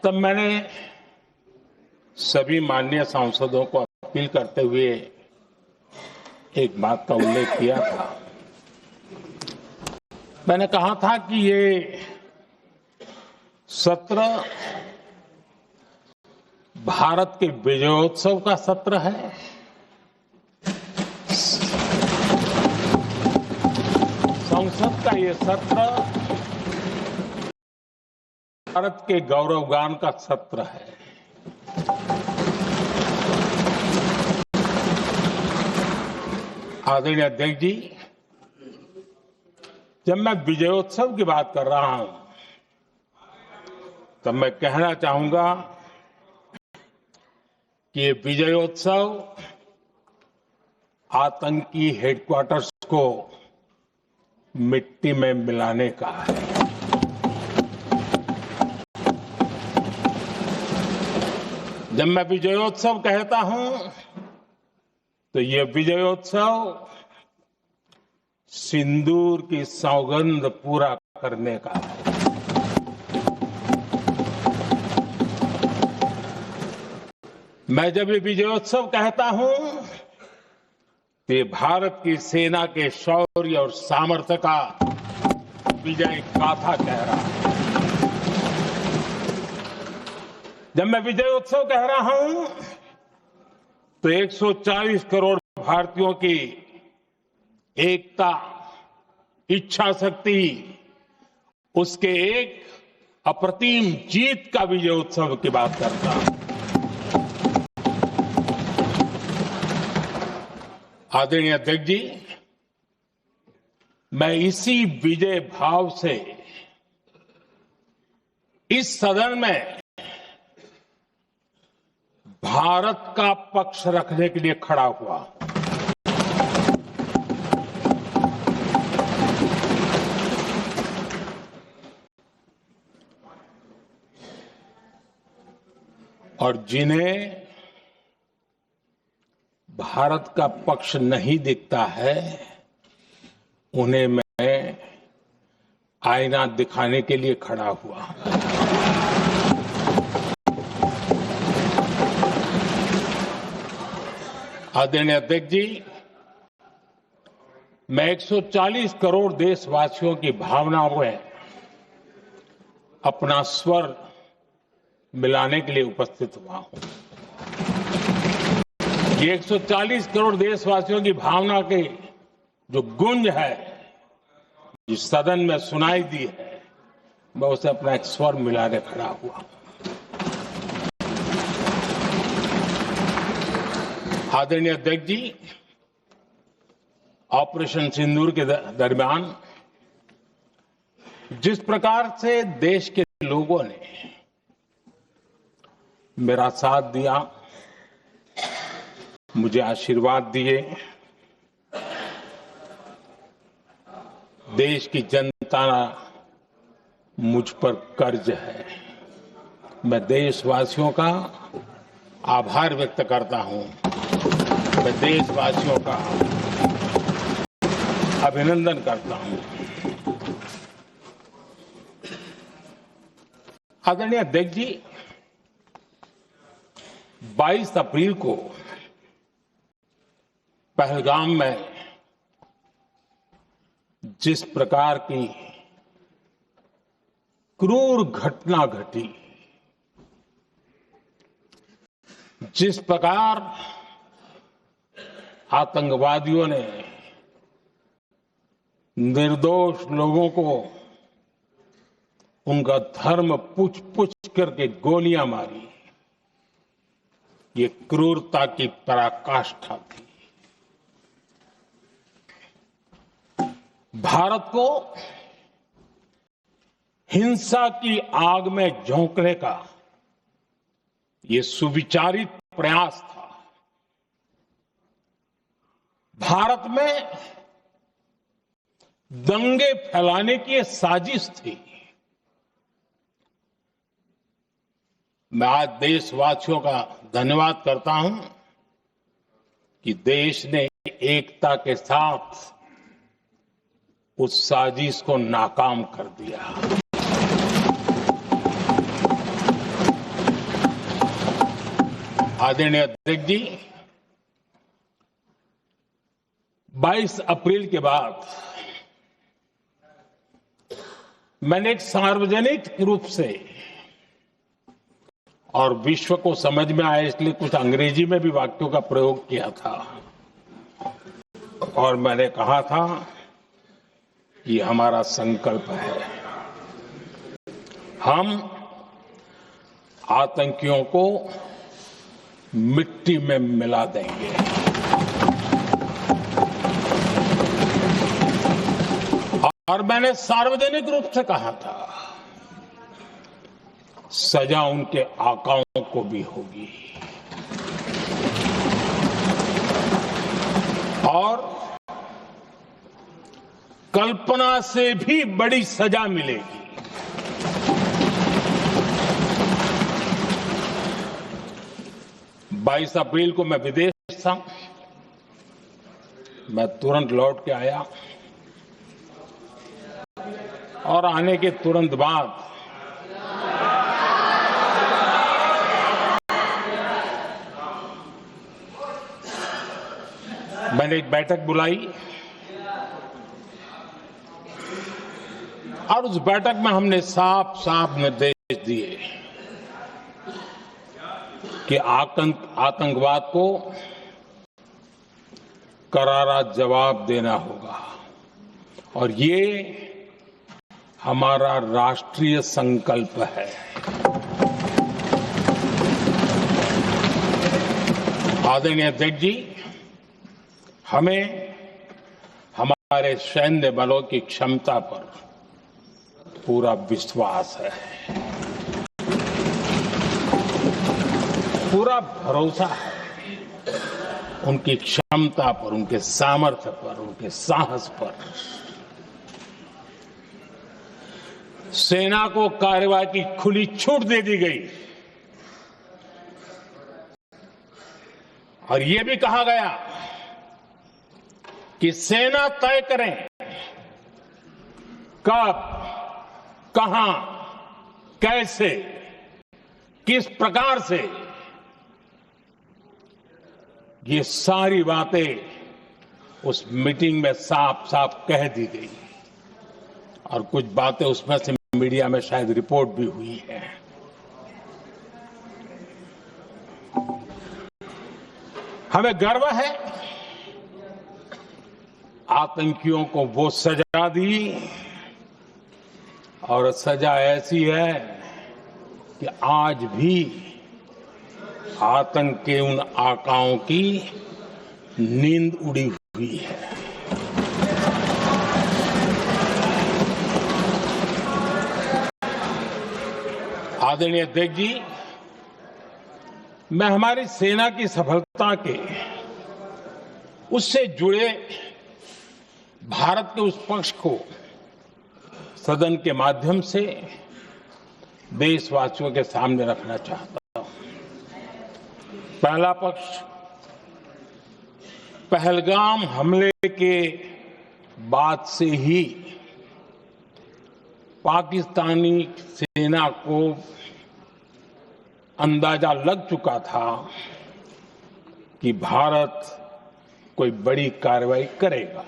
तब मैंने सभी माननीय सांसदों को अपील करते हुए एक बात का उल्लेख किया था। मैंने कहा था कि ये सत्र भारत के विजयोत्सव का सत्र है। संसद का ये सत्र भारत के गौरवगान का सत्र है। आदरणीय अध्यक्ष जी, जब मैं विजयोत्सव की बात कर रहा हूं तब मैं कहना चाहूंगा कि ये विजयोत्सव आतंकी हेडक्वार्टर्स को मिट्टी में मिलाने का है। जब मैं विजयोत्सव कहता हूं तो ये विजयोत्सव सिंदूर की सौगंध पूरा करने का है। मैं जब ये विजयोत्सव कहता हूं तो ये भारत की सेना के शौर्य और सामर्थ्य का विजय गाथा कह रहा है। जब मैं विजयोत्सव कह रहा हूं तो 140 करोड़ भारतीयों की एकता, इच्छा शक्ति, उसके एक अप्रतिम जीत का विजयोत्सव की बात करता हूं। आदरणीय अध्यक्ष जी, मैं इसी विजय भाव से इस सदन में भारत का पक्ष रखने के लिए खड़ा हुआ। और जिन्हें भारत का पक्ष नहीं दिखता है उन्हें मैं आईना दिखाने के लिए खड़ा हुआ। आदरणीय अध्यक्ष जी, मैं 140 करोड़ देशवासियों की भावनाओं में अपना स्वर मिलाने के लिए उपस्थित हुआ हूं। ये 140 करोड़ देशवासियों की भावना की जो गूंज है, जिस सदन में सुनाई दी है, मैं उसे अपना एक स्वर मिलाने खड़ा हुआ। आदरणीय अध्यक्ष जी, ऑपरेशन सिंदूर के दरमियान जिस प्रकार से देश के लोगों ने मेरा साथ दिया, मुझे आशीर्वाद दिए, देश की जनता मुझ पर कर्ज है। मैं देशवासियों का आभार व्यक्त करता हूं। मैं देशवासियों का अभिनंदन करता हूं। आदरणीय अध्यक्ष जी, 22 अप्रैल को पहलगाम में जिस प्रकार की क्रूर घटना घटी, जिस प्रकार आतंकवादियों ने निर्दोष लोगों को उनका धर्म पूछ पूछ करके गोलियां मारी, ये क्रूरता की पराकाष्ठा थी। भारत को हिंसा की आग में झोंकने का ये सुविचारित प्रयास था। भारत में दंगे फैलाने की ये साजिश थी। मैं आज देशवासियों का धन्यवाद करता हूं कि देश ने एकता के साथ उस साजिश को नाकाम कर दिया। आदरणीय अध्यक्ष जी, 22 अप्रैल के बाद मैंने एक सार्वजनिक रूप से और विश्व को समझ में आए इसलिए कुछ अंग्रेजी में भी वाक्यों का प्रयोग किया था और मैंने कहा था कि हमारा संकल्प है, हम आतंकियों को मिट्टी में मिला देंगे। और मैंने सार्वजनिक रूप से कहा था, सजा उनके आकाओं को भी होगी और कल्पना से भी बड़ी सजा मिलेगी। बाईस अप्रैल को मैं विदेश था, मैं तुरंत लौट के आया और आने के तुरंत बाद मैंने एक बैठक बुलाई और उस बैठक में हमने साफ साफ निर्देश दिए कि आतंकवाद को करारा जवाब देना होगा और ये हमारा राष्ट्रीय संकल्प है। आदरणीय अध्यक्ष जी, हमें हमारे सैन्य बलों की क्षमता पर पूरा विश्वास है, पूरा भरोसा है उनकी क्षमता पर, उनके सामर्थ्य पर, उनके साहस पर। सेना को कार्रवाई की खुली छूट दे दी गई और यह भी कहा गया कि सेना तय करें कब, कहां, कैसे, किस प्रकार से। ये सारी बातें उस मीटिंग में साफ साफ कह दी गई और कुछ बातें उसमें से मीडिया में शायद रिपोर्ट भी हुई है। हमें गर्व है, आतंकियों को वो सजा दी और सजा ऐसी है कि आज भी आतंक के उन आकाओं की नींद उड़ी हुई है। आदरणीय अध्यक्ष जी, मैं हमारी सेना की सफलता के उससे जुड़े भारत के उस पक्ष को सदन के माध्यम से देशवासियों के सामने रखना चाहता हूं। पहला पक्ष, पहलगाम हमले के बाद से ही पाकिस्तानी सेना को अंदाजा लग चुका था कि भारत कोई बड़ी कार्रवाई करेगा।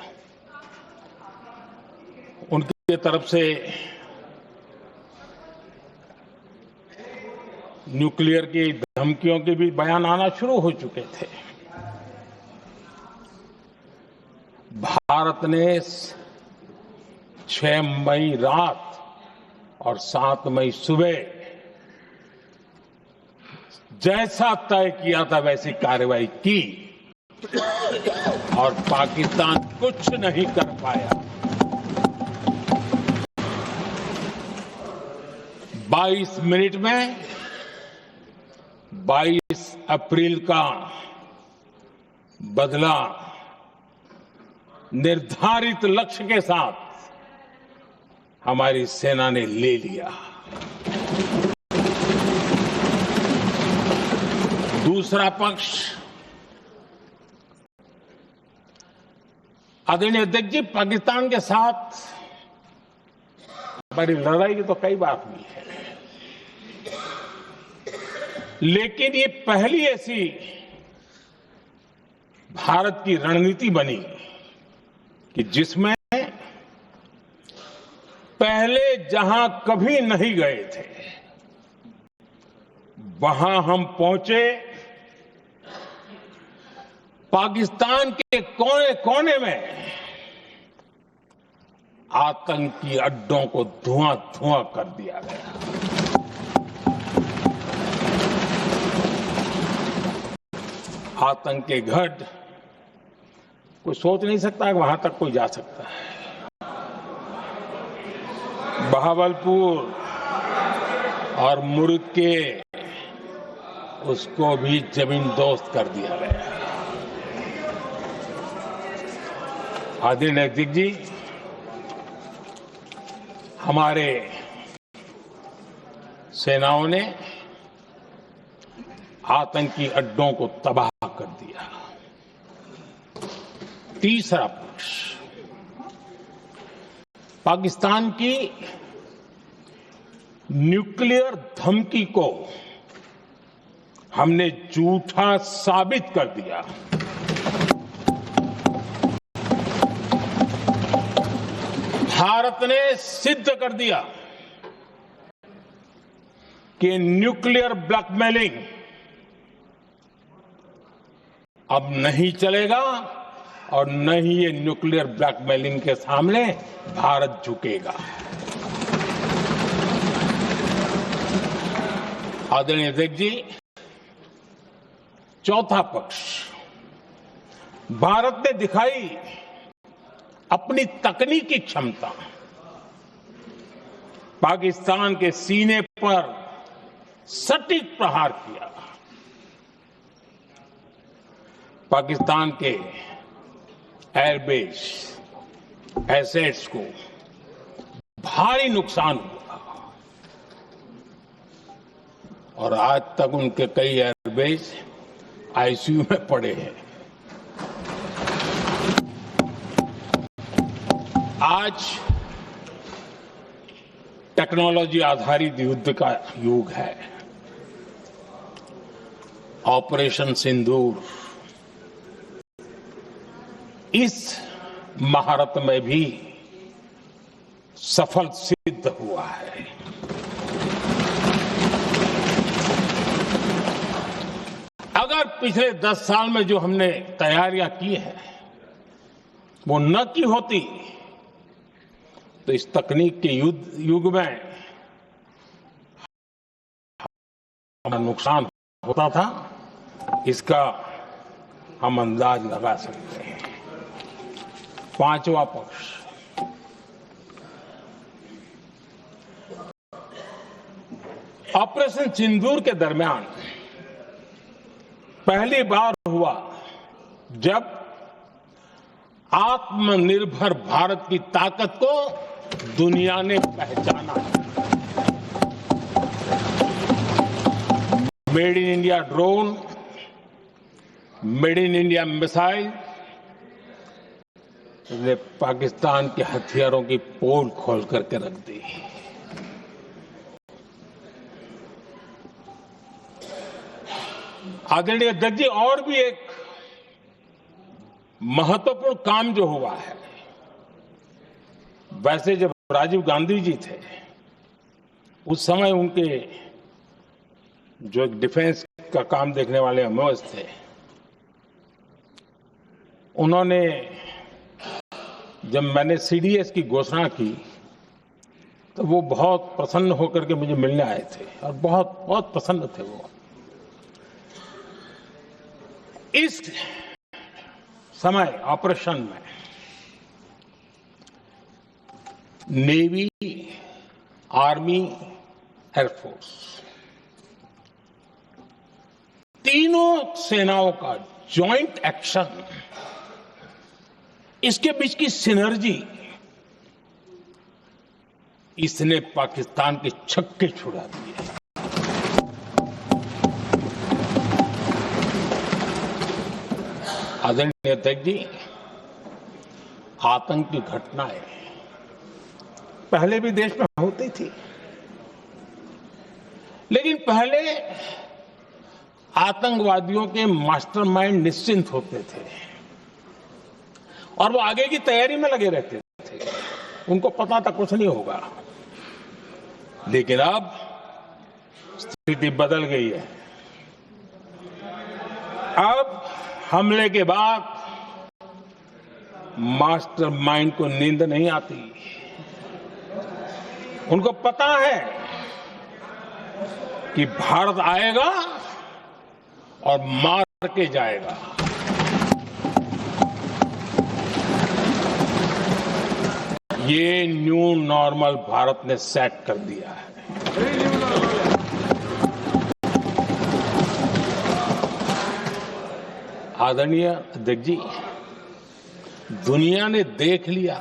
उनकी तरफ से न्यूक्लियर की धमकियों के भी बयान आना शुरू हो चुके थे। भारत ने 6 मई रात और 7 मई सुबह जैसा तय किया था वैसी कार्रवाई की और पाकिस्तान कुछ नहीं कर पाया। 22 मिनट में 22 अप्रैल का बदला निर्धारित लक्ष्य के साथ हमारी सेना ने ले लिया। दूसरा पक्ष, आदरणीय अध्यक्ष जी, पाकिस्तान के साथ हमारी लड़ाई तो कई बार हुई है, लेकिन ये पहली ऐसी भारत की रणनीति बनी कि जिसमें पहले जहां कभी नहीं गए थे वहां हम पहुंचे, पाकिस्तान के कोने कोने में आतंकी अड्डों को धुआं धुआं कर दिया गया। आतंक के गढ़ कोई सोच नहीं सकता कि वहां तक कोई जा सकता है। बहावलपुर और मुर्गे उसको भी जमीन दोस्त कर दिया गया। आदरणीय अध्यक्ष जी, हमारे सेनाओं ने आतंकी अड्डों को तबाह कर दिया। तीसरा पक्ष, पाकिस्तान की न्यूक्लियर धमकी को हमने झूठा साबित कर दिया। भारत ने सिद्ध कर दिया कि न्यूक्लियर ब्लैकमेलिंग अब नहीं चलेगा और न ही ये न्यूक्लियर ब्लैकमेलिंग के सामने भारत झुकेगा। आदरणीय अध्यक्ष जी, चौथा पक्ष, भारत ने दिखाई अपनी तकनीकी क्षमता। पाकिस्तान के सीने पर सटीक प्रहार किया। पाकिस्तान के एयरबेस एसेट्स को भारी नुकसान हुआ और आज तक उनके कई एयरबेस आईसीयू में पड़े हैं। आज टेक्नोलॉजी आधारित युद्ध का युग है। ऑपरेशन सिंदूर इस महारत में भी सफल सिद्ध हुआ है। अगर पिछले 10 साल में जो हमने तैयारियां की हैं वो न की होती तो इस तकनीक के युग में हमारा नुकसान होता था, इसका हम अंदाज लगा सकते हैं। पांचवा पक्ष, ऑपरेशन सिंदूर के दरमियान पहली बार हुआ जब आत्मनिर्भर भारत की ताकत को दुनिया ने पहचाना। Made in India drone, made in India missile ने पाकिस्तान के हथियारों की पोल खोल करके रख दी। आदरणीय अध्यक्ष जी, और भी एक महत्वपूर्ण काम जो हुआ है, वैसे जब राजीव गांधी जी थे उस समय उनके जो एक डिफेंस का काम देखने वाले अमोस थे, उन्होंने जब मैंने सीडीएस की घोषणा की तो वो बहुत प्रसन्न होकर के मुझे मिलने आए थे और बहुत बहुत प्रसन्न थे वो। इस समय ऑपरेशन में नेवी, आर्मी, एयरफोर्स तीनों सेनाओं का जॉइंट एक्शन, इसके बीच की सिनर्जी, इसने पाकिस्तान के छक्के छुड़ा दिए। आदरणीय अध्यक्ष जी, आतंक की घटनाएं पहले भी देश में होती थी, लेकिन पहले आतंकवादियों के मास्टरमाइंड निश्चिंत होते थे और वो आगे की तैयारी में लगे रहते थे। उनको पता था कुछ नहीं होगा। लेकिन अब स्थिति बदल गई है। अब हमले के बाद मास्टरमाइंड को नींद नहीं आती। उनको पता है कि भारत आएगा और मार के जाएगा। ये न्यू नॉर्मल भारत ने सेट कर दिया है। आदरणीय अध्यक्ष जी, दुनिया ने देख लिया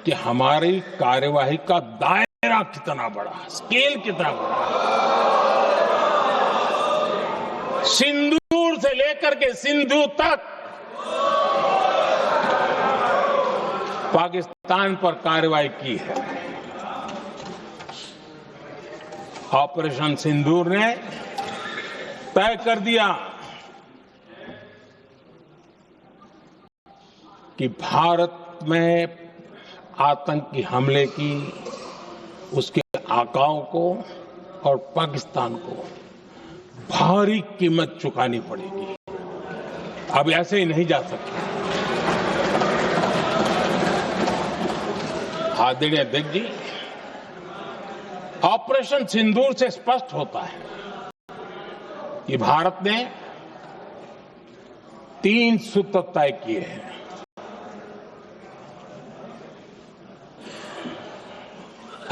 कि हमारी कार्यवाही का दायरा कितना बड़ा, स्केल कितना बड़ा। सिंदूर से लेकर के सिंधु तक पाकिस्तान पर कार्रवाई की है। ऑपरेशन सिंदूर ने तय कर दिया कि भारत में आतंकी हमले की उसके आकाओं को और पाकिस्तान को भारी कीमत चुकानी पड़ेगी। अब ऐसे ही नहीं जा सकते। आदरणीय अध्यक्ष जी, ऑपरेशन सिंदूर से स्पष्ट होता है कि भारत ने 3 सूत्र तय किए हैं।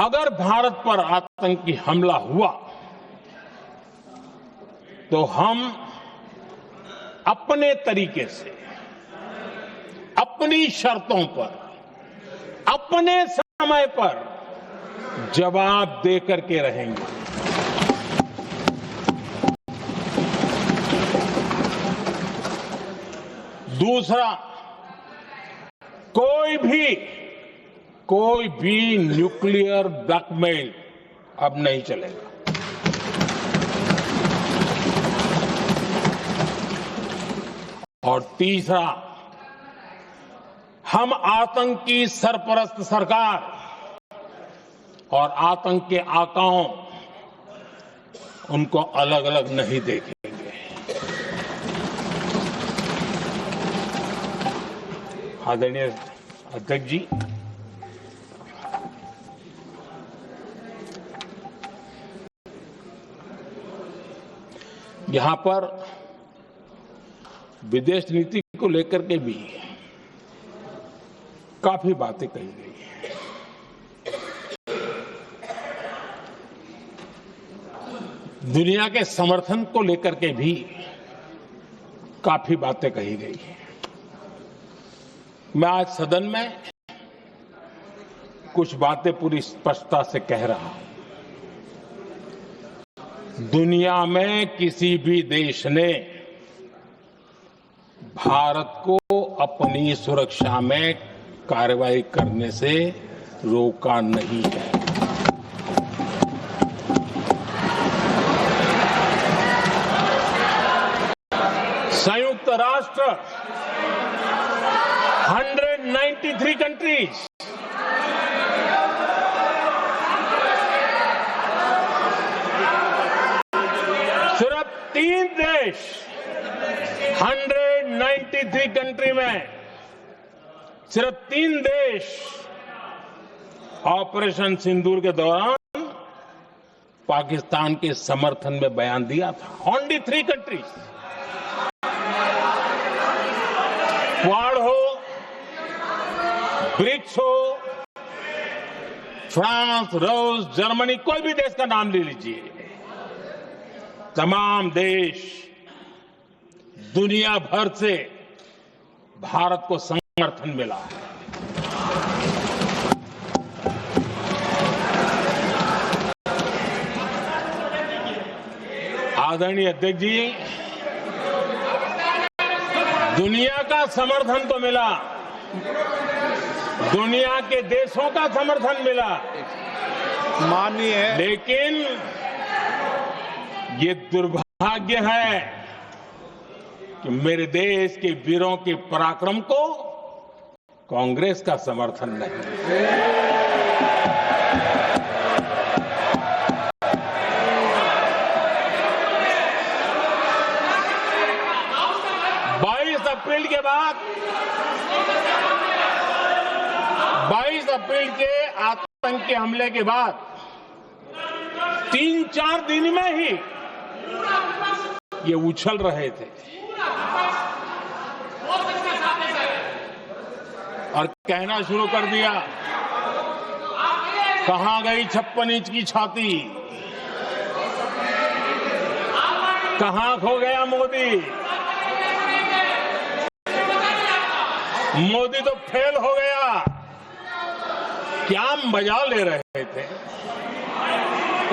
अगर भारत पर आतंकी हमला हुआ तो हम अपने तरीके से, अपनी शर्तों पर, अपने समय पर जवाब देकर के रहेंगे। दूसरा, कोई भी न्यूक्लियर ब्लैकमेल अब नहीं चलेगा। और तीसरा, हम आतंकी सरपरस्त सरकार और आतंक के आकाओं उनको अलग अलग नहीं देखेंगे। आदरणीय अध्यक्ष जी, यहां पर विदेश नीति को लेकर के भी काफी बातें कही गई हैं। दुनिया के समर्थन को लेकर के भी काफी बातें कही गई हैं। मैं आज सदन में कुछ बातें पूरी स्पष्टता से कह रहा हूं। दुनिया में किसी भी देश ने भारत को अपनी सुरक्षा में कार्रवाई करने से रोका नहीं है। संयुक्त राष्ट्र 193 कंट्रीज, सिर्फ 3 देश 193 कंट्री में सिर्फ 3 देश ऑपरेशन सिंदूर के दौरान पाकिस्तान के समर्थन में बयान दिया था। Only 3 countries. क्वाड हो, ब्रिक्स हो, फ्रांस, रूस, जर्मनी, कोई भी देश का नाम ले लीजिए, तमाम देश दुनिया भर से भारत को समर्थन मिला है। आदरणीय अध्यक्ष जी, दुनिया का समर्थन तो मिला, दुनिया के देशों का समर्थन मिला, माननीय, लेकिन ये दुर्भाग्य दुर्भाग्य है कि मेरे देश के वीरों के पराक्रम को कांग्रेस का समर्थन नहीं। 22 अप्रैल के आतंक के हमले के बाद 3-4 दिन में ही ये उछल रहे थे और कहना शुरू कर दिया, कहां गई 56 इंच की छाती, कहां खो गया मोदी, मोदी तो फेल हो गया। क्या मजा ले रहे थे,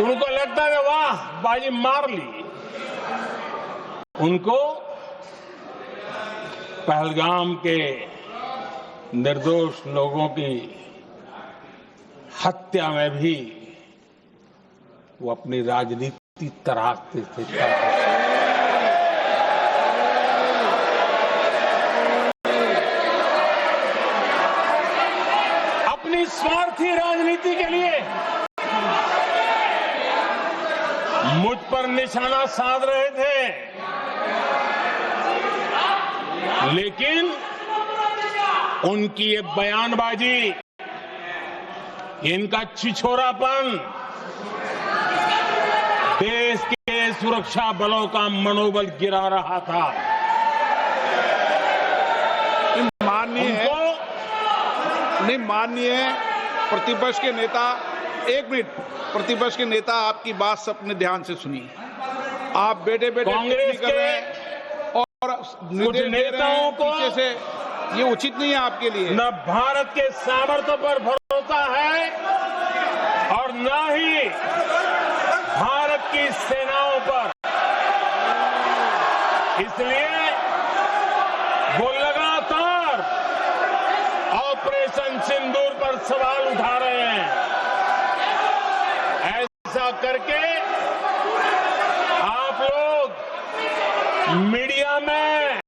उनको लगता है वाह बाजी मार ली। उनको पहलगाम के निर्दोष लोगों की हत्या में भी वो अपनी राजनीति तराशते थे। अपनी स्वार्थी राजनीति के लिए मुझ पर निशाना साध रहे थे, लेकिन उनकी ये बयानबाजी, इनका छिछोरापन देश के सुरक्षा बलों का मनोबल गिरा रहा था। माननीय प्रतिपक्ष के नेता, एक मिनट, प्रतिपक्ष के नेता आपकी बात सबने ध्यान से सुनी। आप बेटे कांग्रेस कर रहे हैं और कुछ नेताओं को से ये उचित नहीं है आपके लिए। न भारत के सामर्थ्य पर भरोसा है और न ही भारत की सेनाओं पर। इसलिए वो लगातार ऑपरेशन सिंदूर पर सवाल उठा रहे हैं। ऐसा करके आप लोग मीडिया में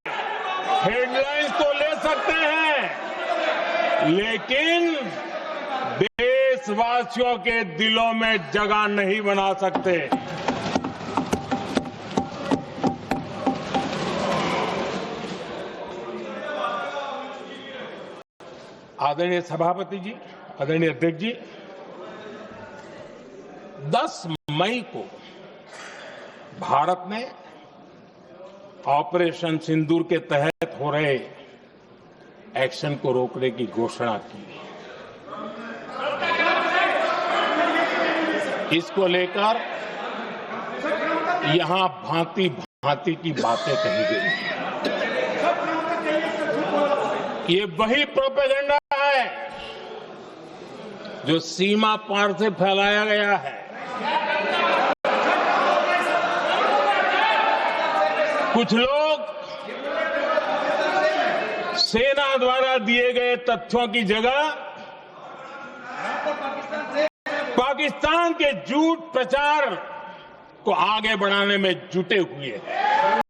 हेडलाइंस तो ले सकते हैं, लेकिन देशवासियों के दिलों में जगह नहीं बना सकते। आदरणीय सभापति जी, आदरणीय अध्यक्ष जी, 10 मई को भारत ने ऑपरेशन सिंदूर के तहत हो रहे एक्शन को रोकने की घोषणा की। इसको लेकर यहां भांति भांति की बातें कही गई। ये वही प्रोपेगेंडा है जो सीमा पार से फैलाया गया है। कुछ लोग सेना द्वारा दिए गए तथ्यों की जगह पाकिस्तान के झूठ प्रचार को आगे बढ़ाने में जुटे हुए हैं,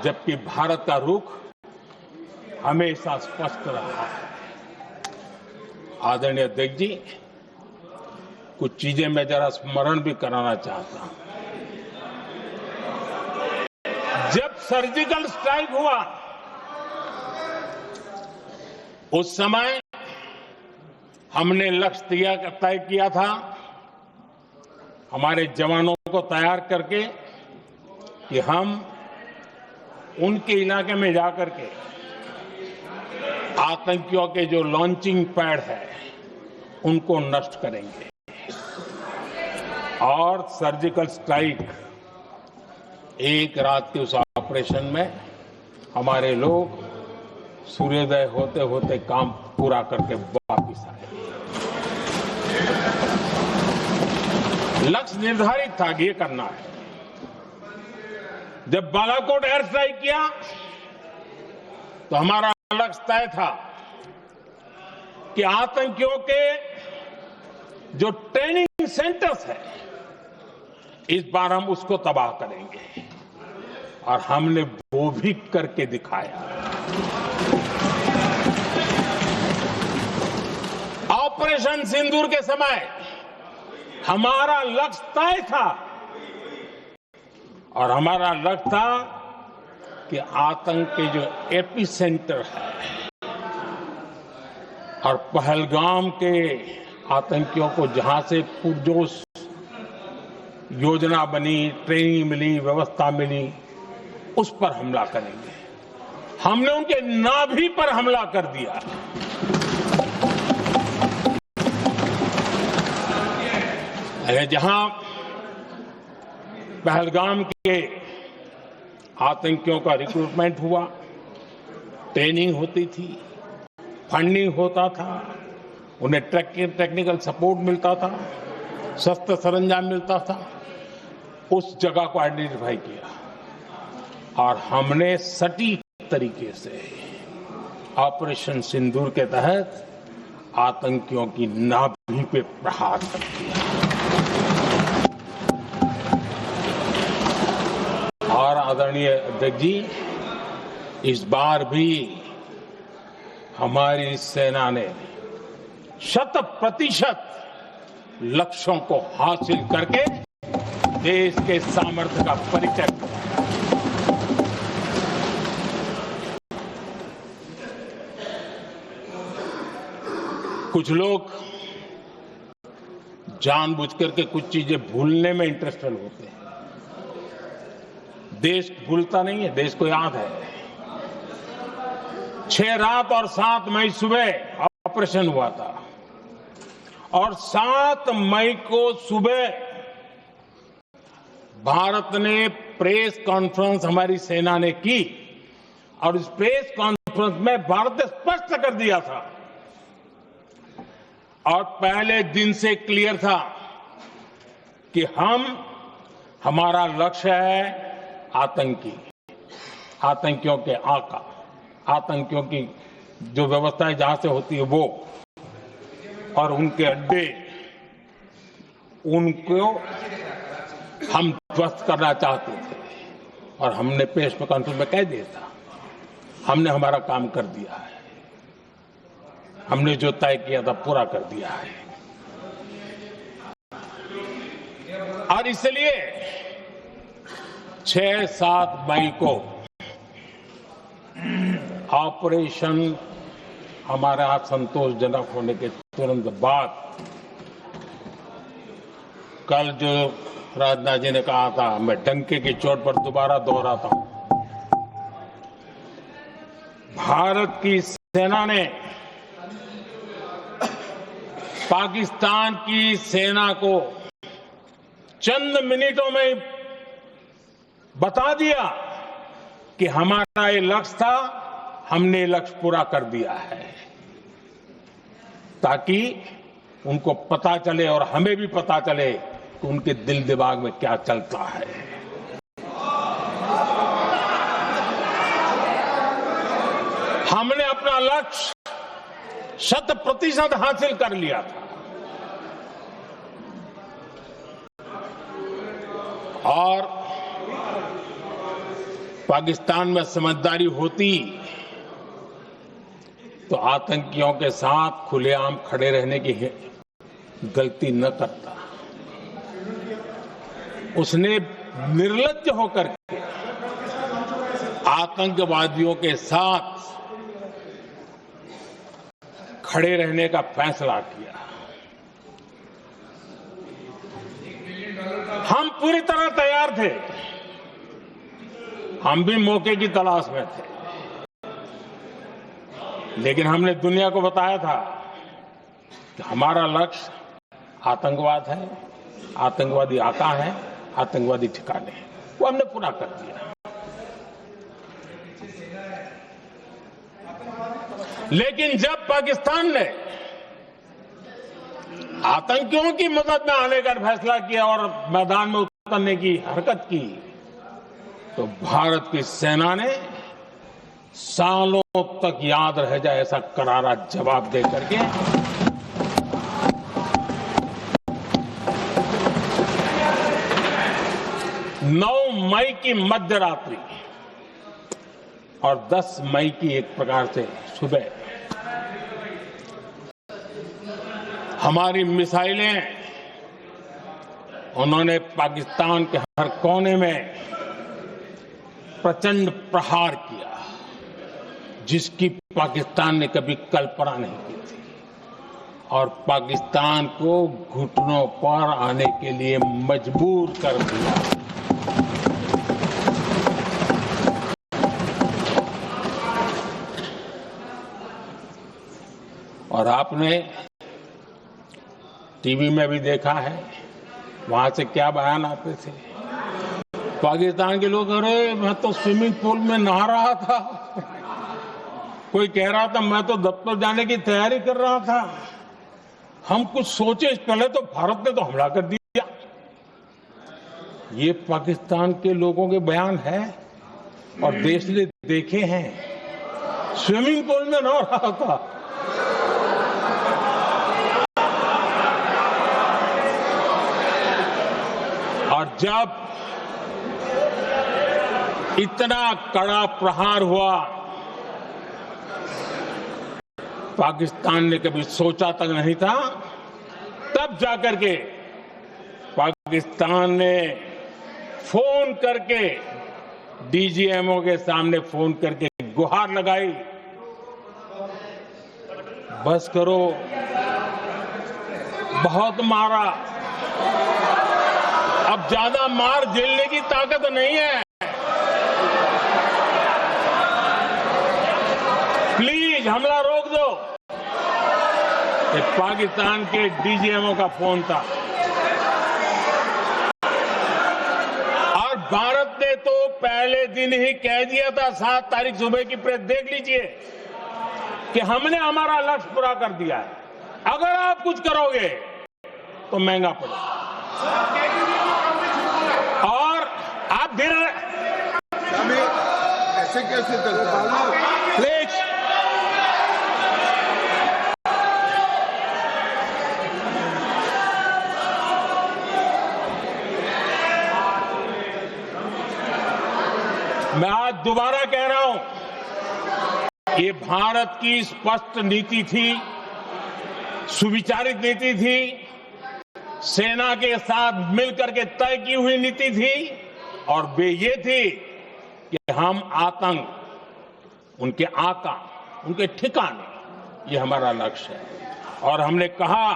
जबकि भारत का रुख हमेशा स्पष्ट रहा है। आदरणीय अध्यक्ष जी, कुछ चीजें मैं जरा स्मरण भी कराना चाहता हूं। जब सर्जिकल स्ट्राइक हुआ, उस समय हमने लक्ष्य तय किया था, हमारे जवानों को तैयार करके कि हम उनके इलाके में जाकर के आतंकियों के जो लॉन्चिंग पैड है उनको नष्ट करेंगे। और सर्जिकल स्ट्राइक, एक रात के उस ऑपरेशन में हमारे लोग सूर्योदय होते होते काम पूरा करके वापस आए। लक्ष्य निर्धारित था कि ये करना है। जब बालाकोट एयर स्ट्राइक किया तो हमारा लक्ष्य तय था कि आतंकियों के जो ट्रेनिंग सेंटर्स है, इस बार हम उसको तबाह करेंगे और हमने वो भी करके दिखाया। ऑपरेशन सिंदूर के समय हमारा लक्ष्य तय था और हमारा लक्ष्य था कि आतंक के जो एपी सेंटर है और पहलगाम के आतंकियों को जहां से पुरजोश योजना बनी, ट्रेनिंग मिली, व्यवस्था मिली, उस पर हमला करेंगे। हमने उनके नाभि पर हमला कर दिया। जहां पहलगाम के आतंकियों का रिक्रूटमेंट हुआ, ट्रेनिंग होती थी, फंडिंग होता था, उन्हें टेक्निकल सपोर्ट मिलता था, शस्त्र सरंजाम मिलता था, उस जगह को आइडेंटिफाई किया और हमने सटीक तरीके से ऑपरेशन सिंदूर के तहत आतंकियों की नाभि पे प्रहार कर दिया। और आदरणीय अध्यक्ष जी, इस बार भी हमारी सेना ने 100% लक्ष्यों को हासिल करके देश के सामर्थ्य का परिचय कराया। कुछ लोग जानबूझ करके कुछ चीजें भूलने में इंटरेस्टेड होते हैं। देश भूलता नहीं है, देश को याद है। 6 रात और 7 मई सुबह ऑपरेशन हुआ था और 7 मई को सुबह भारत ने प्रेस कॉन्फ्रेंस हमारी सेना ने की और इस प्रेस कॉन्फ्रेंस में भारत ने स्पष्ट कर दिया था और पहले दिन से क्लियर था कि हमारा लक्ष्य है आतंकियों के आका, आतंकियों की जो व्यवस्थाएं जहां से होती है वो और उनके अड्डे, उनको हम ध्वस्त करना चाहते थे और हमने प्रेस कॉन्फ्रेंस में कह दिया था, हमने हमारा काम कर दिया है, हमने जो तय किया था पूरा कर दिया है। और इसलिए 6-7 मई को ऑपरेशन हमारा संतोषजनक होने के तुरंत बाद कल जो राजनाथ जी ने कहा था, मैं डंके की चोट पर दोबारा दोहराता हूं, भारत की सेना ने पाकिस्तान की सेना को चंद मिनटों में बता दिया कि हमारा ये लक्ष्य था, हमने लक्ष्य पूरा कर दिया है, ताकि उनको पता चले और हमें भी पता चले कि उनके दिल दिमाग में क्या चलता है। हमने अपना लक्ष्य 100% हासिल कर लिया था और पाकिस्तान में समझदारी होती तो आतंकियों के साथ खुलेआम खड़े रहने की गलती न करता। उसने निर्लज्ज होकर के आतंकवादियों के साथ खड़े रहने का फैसला किया। हम पूरी तरह तैयार थे, हम भी मौके की तलाश में थे, लेकिन हमने दुनिया को बताया था कि हमारा लक्ष्य आतंकवाद है, आतंकवादी आका है, आतंकवादी ठिकाने हैं, वो हमने पूरा कर दिया। लेकिन जब पाकिस्तान ने आतंकियों की मदद में आने का फैसला किया और मैदान में उतरने की हरकत की, तो भारत की सेना ने सालों तक याद रह जाए ऐसा करारा जवाब दे करके 9 मई की मध्य रात्रि और 10 मई की एक प्रकार से सुबह हमारी मिसाइलें उन्होंने पाकिस्तान के हर कोने में प्रचंड प्रहार किया, जिसकी पाकिस्तान ने कभी कल्पना नहीं की थी और पाकिस्तान को घुटनों पर आने के लिए मजबूर कर दिया। और आपने टीवी में भी देखा है, वहां से क्या बयान आते थे। पाकिस्तान के लोग, अरे मैं तो स्विमिंग पूल में नहा रहा था, कोई कह रहा था मैं तो दफ्तर जाने की तैयारी कर रहा था, हम कुछ सोचे पहले तो भारत ने तो हमला कर दिया। ये पाकिस्तान के लोगों के बयान है और देश ने देखे हैं। स्विमिंग पूल में नहा रहा था। और जब इतना कड़ा प्रहार हुआ, पाकिस्तान ने कभी सोचा तक नहीं था, तब जाकर के पाकिस्तान ने फोन करके डीजीएमओ के सामने फोन करके गुहार लगाई, बस करो, बहुत मारा, अब ज्यादा मार झेलने की ताकत नहीं है, प्लीज हमला रोक दो। ये पाकिस्तान के डीजीएमओ का फोन था। और भारत ने तो पहले दिन ही कह दिया था, 7 तारीख सुबह की प्रेस देख लीजिए, कि हमने हमारा लक्ष्य पूरा कर दिया है, अगर आप कुछ करोगे तो महंगा पड़ेगा। और आप धीरे ऐसे कैसे चलता है? प्लीज मैं आज दोबारा कह रहा हूं, ये भारत की स्पष्ट नीति थी, सुविचारित नीति थी, सेना के साथ मिलकर के तय की हुई नीति थी और वे ये थी कि हम आतंक, उनके आका, उनके ठिकाने, ये हमारा लक्ष्य है। और हमने कहा,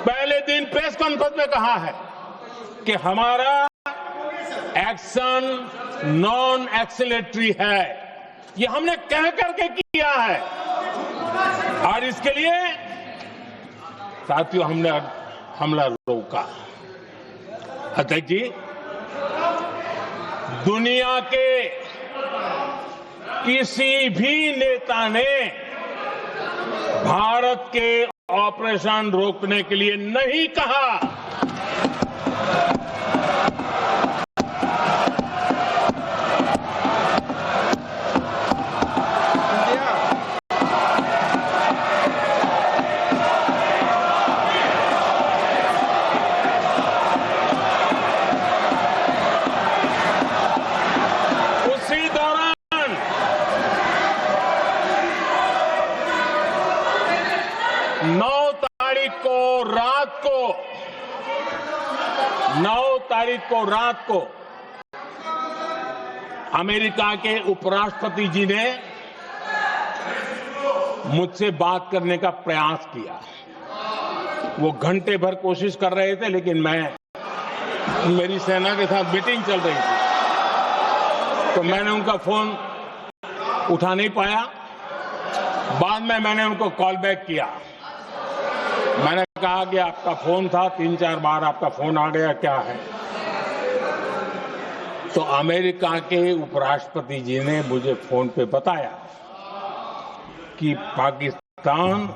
पहले दिन प्रेस कॉन्फ्रेंस में कहा है कि हमारा एक्शन नॉन एक्सीलेटरी है, ये हमने कह करके किया है। और इसके लिए साथियों हमने हमला रोका। अध्यक्ष जी, दुनिया के किसी भी नेता ने भारत के ऑपरेशन रोकने के लिए नहीं कहा। उसी दौरान 9 तारीख को रात को अमेरिका के उपराष्ट्रपति जी ने मुझसे बात करने का प्रयास किया। वो घंटे भर कोशिश कर रहे थे, लेकिन मेरी सेना के साथ मीटिंग चल रही थी, तो मैंने उनका फोन उठा नहीं पाया। बाद में मैंने उनको कॉल बैक किया। मैंने कहा कि आपका फोन था, 3-4 बार आपका फोन आ गया, क्या है? तो अमेरिका के उपराष्ट्रपति जी ने मुझे फोन पे बताया कि पाकिस्तान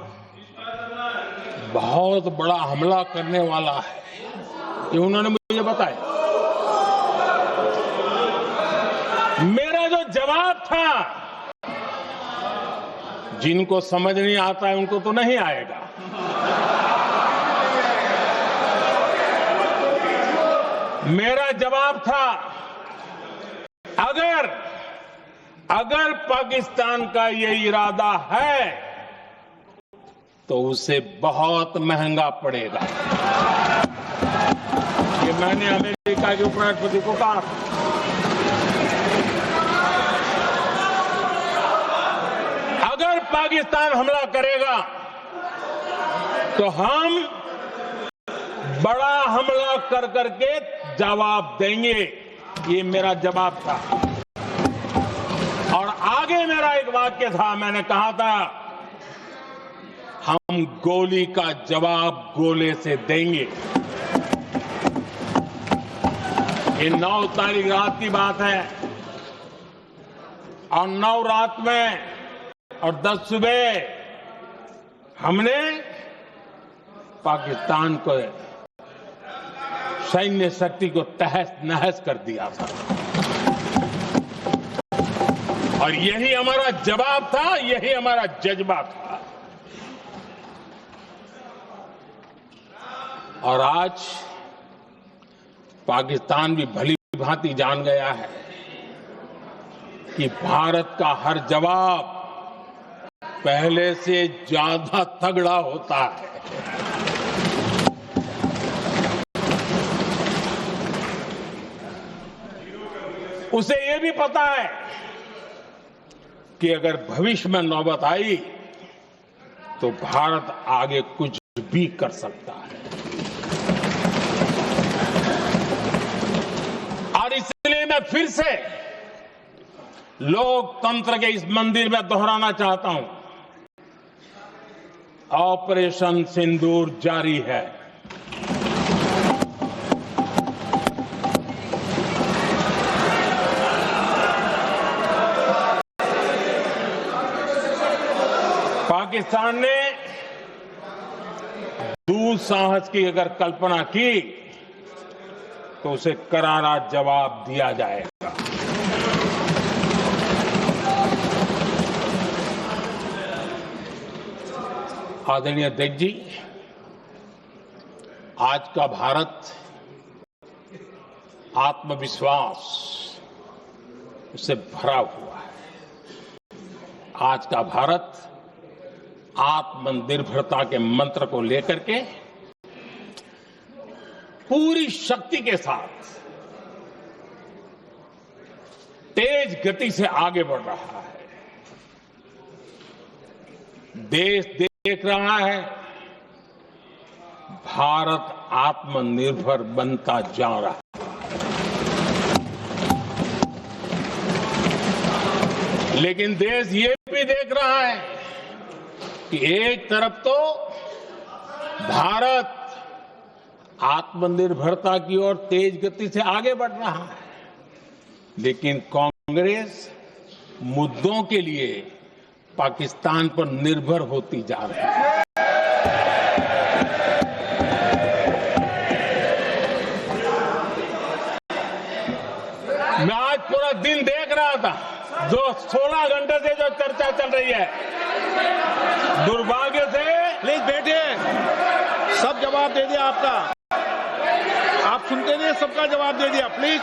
बहुत बड़ा हमला करने वाला है, ये उन्होंने मुझे बताया। मेरा जो जवाब था, जिनको समझ नहीं आता है उनको तो नहीं आएगा, मेरा जवाब था, अगर पाकिस्तान का ये इरादा है तो उसे बहुत महंगा पड़ेगा। ये मैंने अमेरिका के उपराष्ट्रपति को कहा। अगर पाकिस्तान हमला करेगा तो हम बड़ा हमला कर करके जवाब देंगे। ये मेरा जवाब था। और आगे मेरा एक वाक्य था, मैंने कहा था, हम गोली का जवाब गोले से देंगे। ये 9 तारीख रात की बात है और 9 रात में और 10 सुबह हमने पाकिस्तान को सैन्य शक्ति को तहस नहस कर दिया था। और यही हमारा जवाब था, यही हमारा जज्बा था। और आज पाकिस्तान भी भली भांति जान गया है कि भारत का हर जवाब पहले से ज्यादा तगड़ा होता है। उसे यह भी पता है कि अगर भविष्य में नौबत आई तो भारत आगे कुछ भी कर सकता है। और इसलिए मैं फिर से लोकतंत्र के इस मंदिर में दोहराना चाहता हूं, ऑपरेशन सिंदूर जारी है। पाकिस्तान ने दुस्साहस की अगर कल्पना की तो उसे करारा जवाब दिया जाएगा। आदरणीय अध्यक्ष जी, आज का भारत आत्मविश्वास से भरा हुआ है। आज का भारत आत्मनिर्भरता के मंत्र को लेकर के पूरी शक्ति के साथ तेज गति से आगे बढ़ रहा है। देश देख रहा है भारत आत्मनिर्भर बनता जा रहा है। लेकिन देश ये भी देख रहा है कि एक तरफ तो भारत आत्मनिर्भरता की ओर तेज गति से आगे बढ़ रहा है, लेकिन कांग्रेस मुद्दों के लिए पाकिस्तान पर निर्भर होती जा रही है। मैं आज पूरा दिन देख रहा था, जो 16 घंटे से जो चर्चा चल रही है, दुर्भाग्य से। प्लीज बैठिए, सब जवाब दे दिया आपका। आप सुनते नहीं, सबका जवाब दे दिया। प्लीज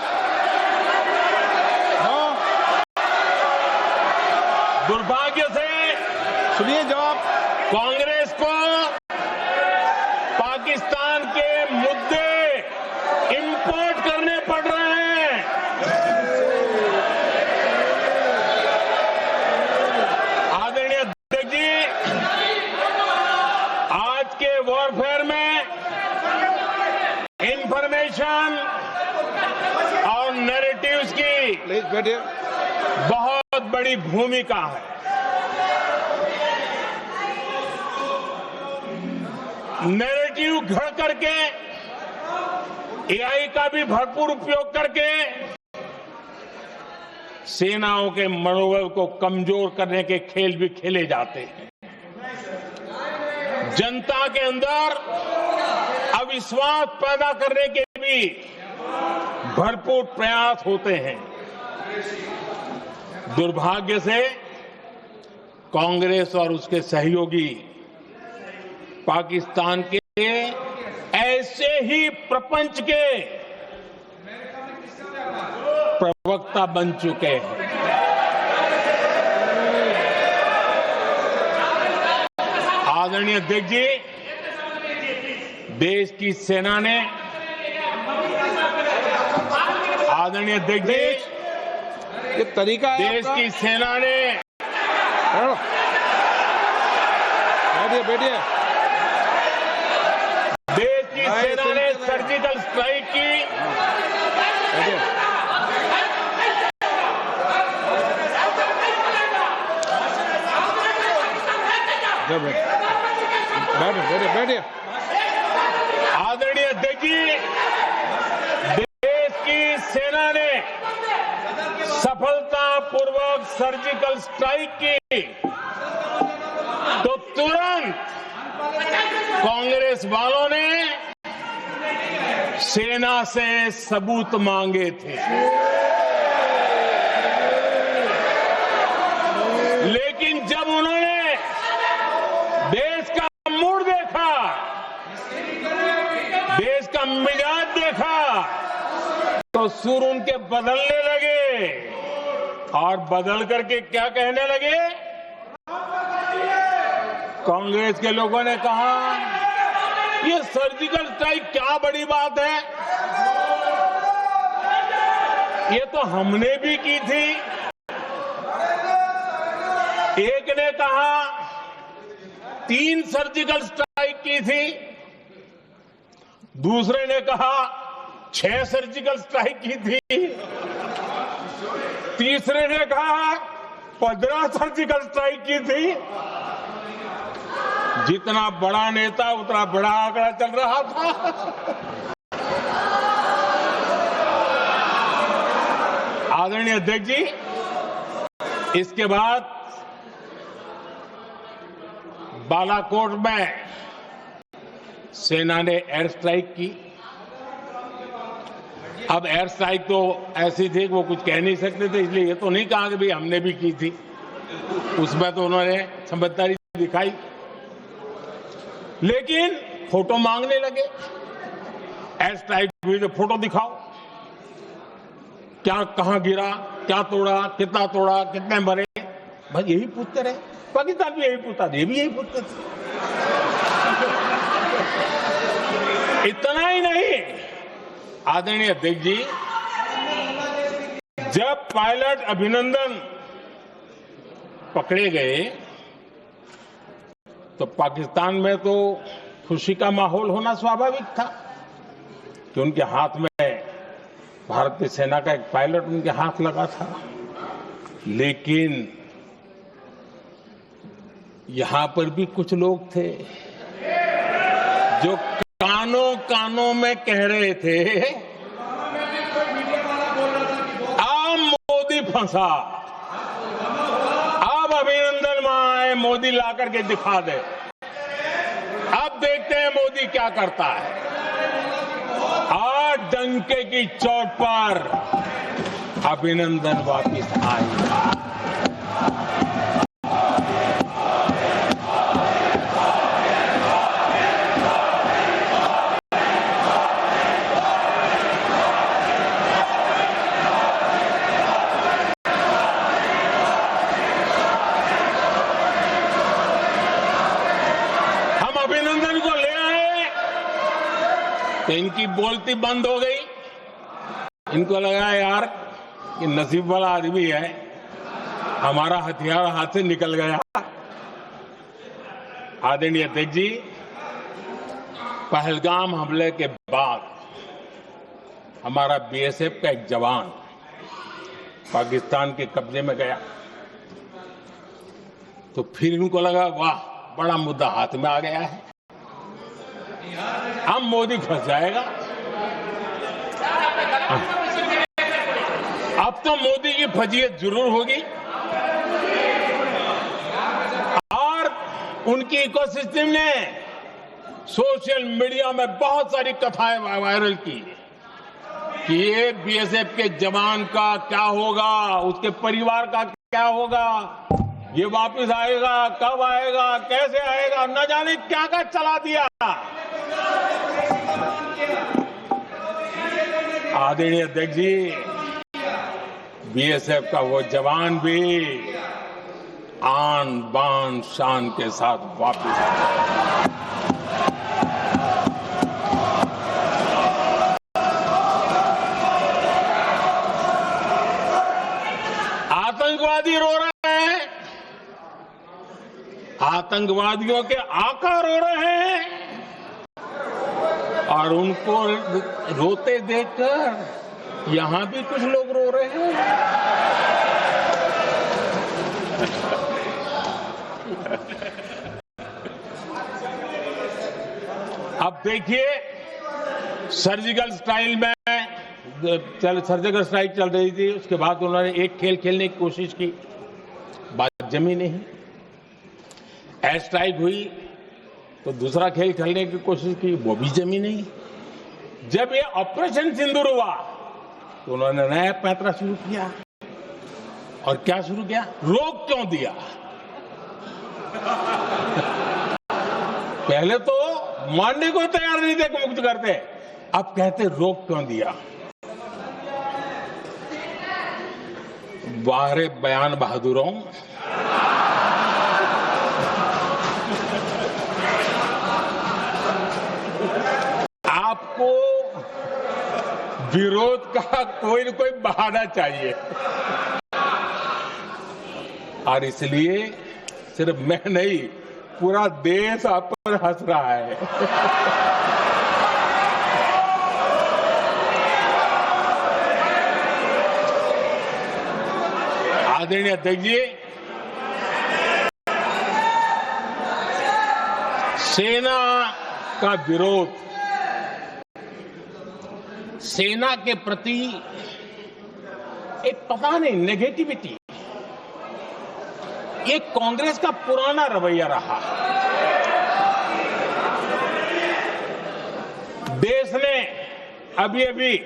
दुर्भाग्य से सुनिए जवाब। कांग्रेस को पाकिस्तान के मुद्दे इंपोर्ट करने पड़ रहे हैं। आदरणीय अध्यक्ष जी, आज के वॉरफेयर में इंफॉर्मेशन और नैरेटिव्स की प्लीज बैठिए। बहुत बड़ी भूमिका है। नैरेटिव घड़ करके, एआई का भी भरपूर उपयोग करके सेनाओं के मनोबल को कमजोर करने के खेल भी खेले जाते हैं। जनता के अंदर अविश्वास पैदा करने के भी भरपूर प्रयास होते हैं। दुर्भाग्य से कांग्रेस और उसके सहयोगी पाकिस्तान के ऐसे ही प्रपंच के प्रवक्ता बन चुके हैं। आदरणीय अध्यक्ष जी, देश की सेना ने, आदरणीय अध्यक्ष जी, ये तरीका है देश आपका? की सेना ने, बैठिए बैठिए। देश की सेना ने सर्जिकल स्ट्राइक की। बैठिए। बैठिए बैठिए। आदरणीय अध्यक्ष जी, देश की सेना ने सफलतापूर्वक सर्जिकल स्ट्राइक की तो तुरंत कांग्रेस वालों ने सेना से सबूत मांगे थे, लेकिन जब उन्होंने देश का मूड देखा, देश का मिजाज देखा, तो सुर उनके बदलने लगे और बदल करके क्या कहने लगे? कांग्रेस के लोगों ने कहा, ये सर्जिकल स्ट्राइक क्या बड़ी बात है, ये तो हमने भी की थी। एक ने कहा 3 सर्जिकल स्ट्राइक की थी, दूसरे ने कहा 6 सर्जिकल स्ट्राइक की थी, तीसरे ने कहा 15 सर्जिकल स्ट्राइक की थी। जितना बड़ा नेता उतना बड़ा आंकड़ा चल रहा था। आदरणीय अध्यक्ष जी, इसके बाद बालाकोट में सेना ने एयर स्ट्राइक की। अब एयर स्ट्राइक तो ऐसी थी कि वो कुछ कह नहीं सकते थे, इसलिए ये तो नहीं कहा कि भाई हमने भी की थी। उसमें तो उन्होंने समझदारी दिखाई, लेकिन फोटो मांगने लगे। एयर स्ट्राइक हुई तो फोटो दिखाओ, क्या कहां गिरा, क्या तोड़ा, कितना तोड़ा, कितने मरे, बस यही पूछते रहे। पाकिस्तान भी यही पूछता था, ये भी यही पूछते थे। इतना ही नहीं, आदरणीय अध्यक्ष जी, जब पायलट अभिनंदन पकड़े गए तो पाकिस्तान में तो खुशी का माहौल होना स्वाभाविक था कि उनके हाथ में भारत की सेना का एक पायलट उनके हाथ लगा था। लेकिन यहां पर भी कुछ लोग थे जो कानों कानों में कह रहे थे, अब मोदी फंसा, अब अभिनंदन वहां आए, मोदी ला करके दिखा दे, अब देखते हैं मोदी क्या करता है। आज डंके की चोट पर अभिनंदन वापिस आए। अभिनंदन को ले आए तो इनकी बोलती बंद हो गई। इनको लगा यार कि नसीब वाला आदमी है, हमारा हथियार हाथ से निकल गया। आदरणीय अध्यक्ष जी, पहलगाम हमले के बाद हमारा बीएसएफ का एक जवान पाकिस्तान के कब्जे में गया तो फिर इनको लगा वाह, बड़ा मुद्दा हाथ में आ गया है, अब मोदी फंस जाएगा। अब तो मोदी की फजीयत जरूर होगी और उनकी इकोसिस्टम ने सोशल मीडिया में बहुत सारी कथाएं वायरल की कि ये बीएसएफ के जवान का क्या होगा, उसके परिवार का क्या होगा, ये वापस आएगा, कब आएगा, कैसे आएगा, न जाने क्या क्या चला दिया। आदरणीय अध्यक्ष जी, बीएसएफ का वो जवान भी आन बान शान के साथ वापस आए। आतंकवादी रो रहे हैं, आतंकवादियों के आका रो रहे हैं, और उनको रोते देखकर यहां भी कुछ लोग रो रहे हैं। अब देखिए, सर्जिकल स्ट्राइक में सर्जिकल स्ट्राइक चल रही थी, उसके बाद उन्होंने एक खेल खेलने की कोशिश की, बात जमी नहीं। एयर स्ट्राइक हुई तो दूसरा खेल खेलने की कोशिश की, वो भी जमी नहीं। जब ये ऑपरेशन सिंदूर हुआ तो उन्होंने नया पैंतरा शुरू किया। और क्या शुरू किया? रोक क्यों दिया? पहले तो मानने को तैयार नहीं थे कि मुक्त करते, अब कहते रोक क्यों दिया। बाहरे बयान बहादुरों, आपको विरोध का कोई न कोई बहाना चाहिए, और इसलिए सिर्फ मैं नहीं, पूरा देश आप पर हंस रहा है। आदरणीय अध्यक्ष जी, सेना का विरोध, सेना के प्रति एक पता नहीं नेगेटिविटी, ये कांग्रेस का पुराना रवैया रहा। देश ने अभी अभी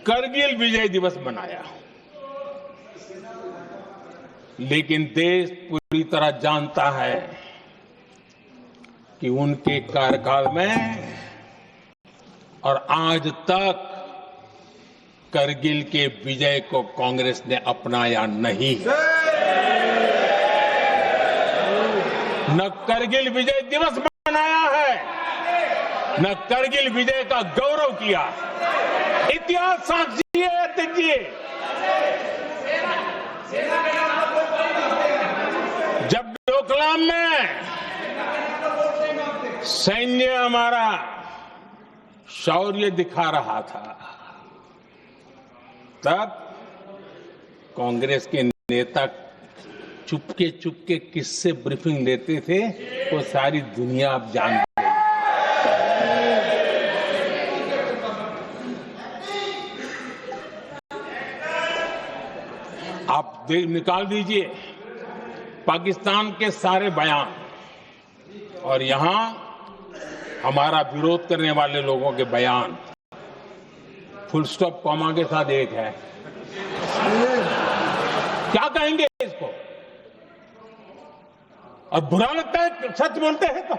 करगिल विजय दिवस मनाया, लेकिन देश पूरी तरह जानता है कि उनके कार्यकाल में और आज तक करगिल के विजय को कांग्रेस ने अपनाया नहीं। न करगिल विजय दिवस मनाया है, न करगिल विजय का गौरव किया। इतिहास साक्षी है अध्यक्ष जी। जब डोकलाम में सैन्य हमारा शौर्य दिखा रहा था, तब कांग्रेस के नेता चुपके चुपके किससे ब्रीफिंग लेते थे, वो सारी दुनिया अब जानती है। आप निकाल दीजिए पाकिस्तान के सारे बयान, और यहां हमारा विरोध करने वाले लोगों के बयान, फुल स्टॉप कॉमा के साथ एक है। क्या कहेंगे इसको? और बुरा लगता है सच बोलते हैं तो।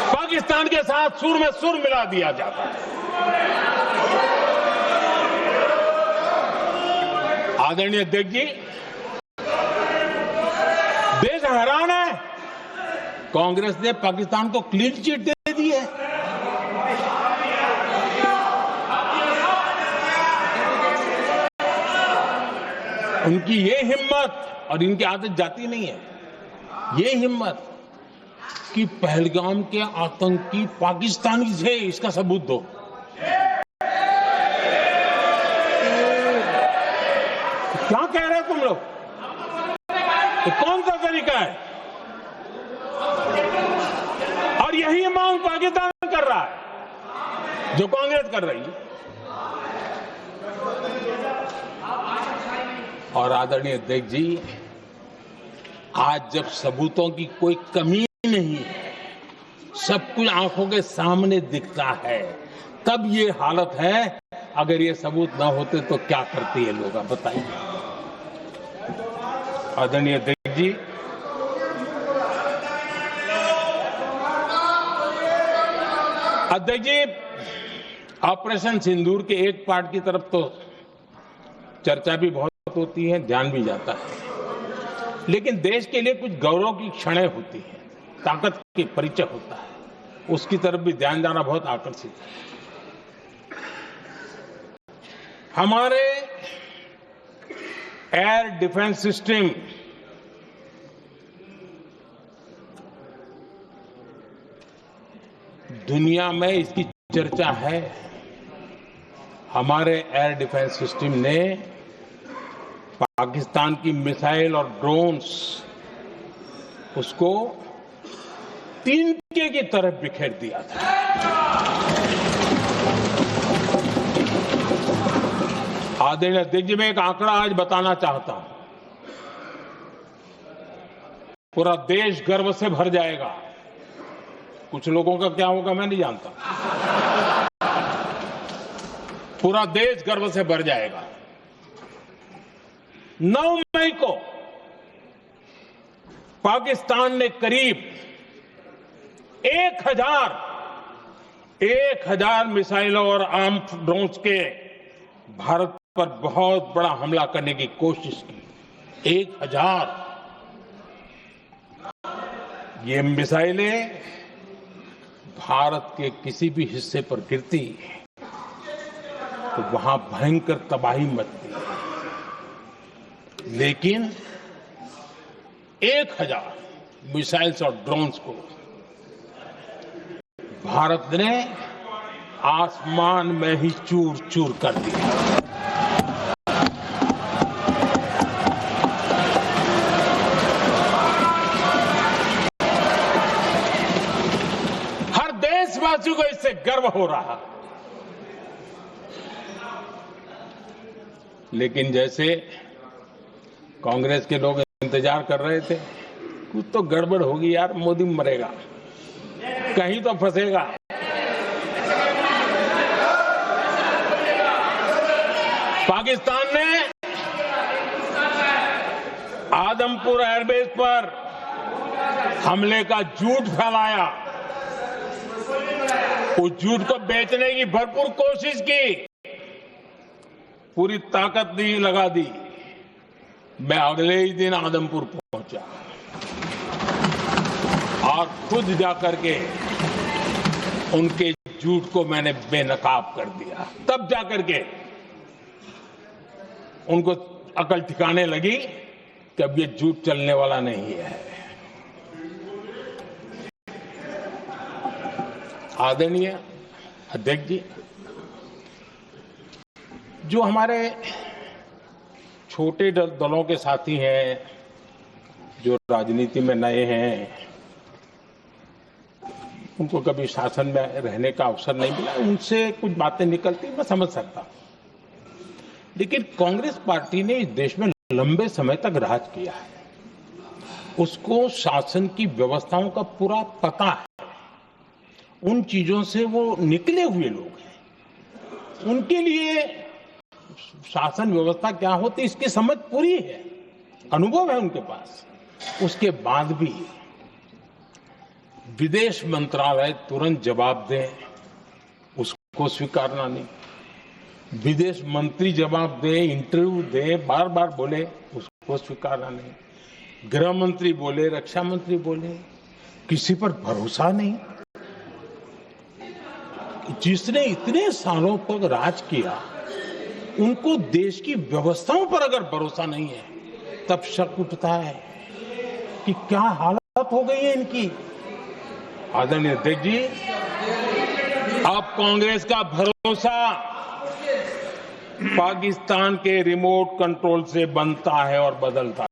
पाकिस्तान के साथ सुर में सुर मिला दिया जाता है। आदरणीय अध्यक्ष जी, देश हैरान है, कांग्रेस ने पाकिस्तान को क्लीन चिट दे दी है। उनकी ये हिम्मत, और इनकी आदत जाती नहीं है, ये हिम्मत कि पहलगाम के आतंकी पाकिस्तानी थे, इसका सबूत दो। क्या कह रहे हो तुम लोग? तो कौन सा तरीका है? और यही मांग पाकिस्तान कर रहा है जो कांग्रेस कर रही है। और आदरणीय अध्यक्ष जी, आज जब सबूतों की कोई कमी नहीं है, सब कुछ आंखों के सामने दिखता है, तब ये हालत है। अगर ये सबूत ना होते तो क्या करते ये लोग, आप बताइए। आदरणीय अध्यक्ष जी, ऑपरेशन सिंदूर के एक पार्ट की तरफ तो चर्चा भी बहुत होती है, ध्यान भी जाता है, लेकिन देश के लिए कुछ गौरव की क्षणें होती हैं, ताकत के परिचय होता है, उसकी तरफ भी ध्यान जाना बहुत आकर्षित है। हमारे एयर डिफेंस सिस्टम दुनिया में इसकी चर्चा है। हमारे एयर डिफेंस सिस्टम ने पाकिस्तान की मिसाइल और ड्रोन्स उसको तिनके की तरफ बिखेर दिया था। आदरणीय अध्यक्ष जी, मैं एक आंकड़ा आज बताना चाहता हूं, पूरा देश गर्व से भर जाएगा। कुछ लोगों का क्या होगा मैं नहीं जानता, पूरा देश गर्व से भर जाएगा। 9 मई को पाकिस्तान ने करीब 1000 मिसाइलों और आर्म्ड ड्रोन्स के भारत पर बहुत बड़ा हमला करने की कोशिश की। 1000 ये मिसाइलें भारत के किसी भी हिस्से पर गिरती तो वहां भयंकर तबाही मचती, लेकिन 1000 मिसाइल्स और ड्रोन्स को भारत ने आसमान में ही चूर चूर कर दिया। हर देशवासी को इससे गर्व हो रहा, लेकिन जैसे कांग्रेस के लोग इंतजार कर रहे थे, कुछ तो गड़बड़ होगी यार, मोदी मरेगा, कहीं तो फंसेगा। पाकिस्तान ने आदमपुर एयरबेस पर हमले का झूठ फैलाया, उस झूठ को बेचने की भरपूर कोशिश की, पूरी ताकत दी लगा दी। मैं अगले ही दिन आदमपुर पहुंचा और खुद जाकर के उनके झूठ को मैंने बेनकाब कर दिया। तब जाकर के उनको अकल ठिकाने लगी कि अब ये झूठ चलने वाला नहीं है। आदरणीय अध्यक्ष जी, जो हमारे छोटे दलों के साथी हैं, जो राजनीति में नए हैं, उनको कभी शासन में रहने का अवसर नहीं मिला, उनसे कुछ बातें निकलती मैं समझ सकता हूं, लेकिन कांग्रेस पार्टी ने इस देश में लंबे समय तक राज किया है, उसको शासन की व्यवस्थाओं का पूरा पता है, उन चीजों से वो निकले हुए लोग हैं, उनके लिए शासन व्यवस्था क्या होती इसकी समझ पूरी है, अनुभव है उनके पास। उसके बाद भी विदेश मंत्रालय तुरंत जवाब दे, उसको स्वीकारना नहीं, विदेश मंत्री जवाब दे, इंटरव्यू दे, बार बार बोले, उसको स्वीकारना नहीं, गृह मंत्री बोले, रक्षा मंत्री बोले, किसी पर भरोसा नहीं। जिसने इतने सालों तक राज किया, उनको देश की व्यवस्थाओं पर अगर भरोसा नहीं है, तब शक उठता है कि क्या हालत हो गई है इनकी। आदरणीय अध्यक्ष जी, अब कांग्रेस का भरोसा पाकिस्तान के रिमोट कंट्रोल से बनता है और बदलता है।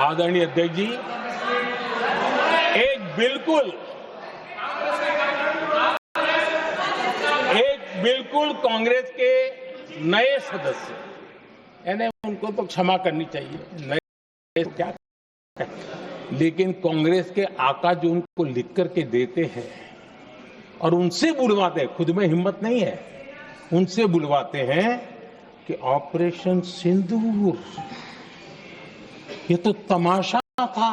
आदरणीय अध्यक्ष जी, एक बिल्कुल कांग्रेस के नए सदस्य, यानी उनको तो क्षमा करनी चाहिए, नए क्या, लेकिन कांग्रेस के आका जो उनको लिख करके देते हैं और उनसे बुलवाते हैं, खुद में हिम्मत नहीं है, उनसे बुलवाते हैं कि ऑपरेशन सिंदूर ये तो तमाशा था,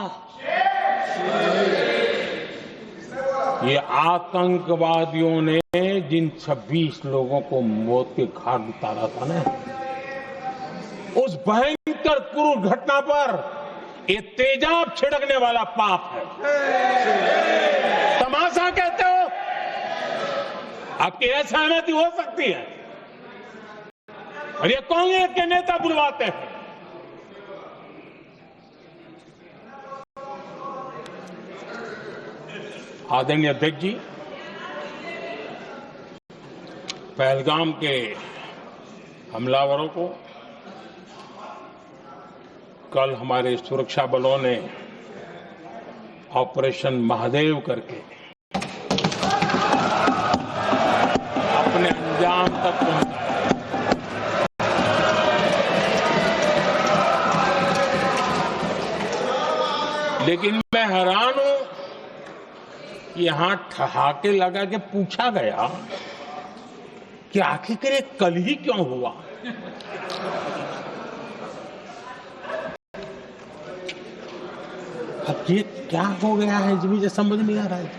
ये आतंकवादियों ने जिन 26 लोगों को मौत के घाट उतारा था ना, उस भयंकर क्रूर घटना पर ये तेजाब छिड़कने वाला पाप है। तमाशा कहते हो? आपकी असहमति हो सकती है, और ये कांग्रेस के नेता बुलवाते हैं। आदरणीय अध्यक्ष जी, पहलगाम के हमलावरों को कल हमारे सुरक्षा बलों ने ऑपरेशन महादेव करके अपने अंजाम तक पहुंचाया। लेकिन मैं हैरान हूं कि यहां ठहाके लगा के पूछा गया कि आखिर ये कल ही क्यों हुआ। अब ये क्या हो गया है, मुझे समझ नहीं आ रहा है।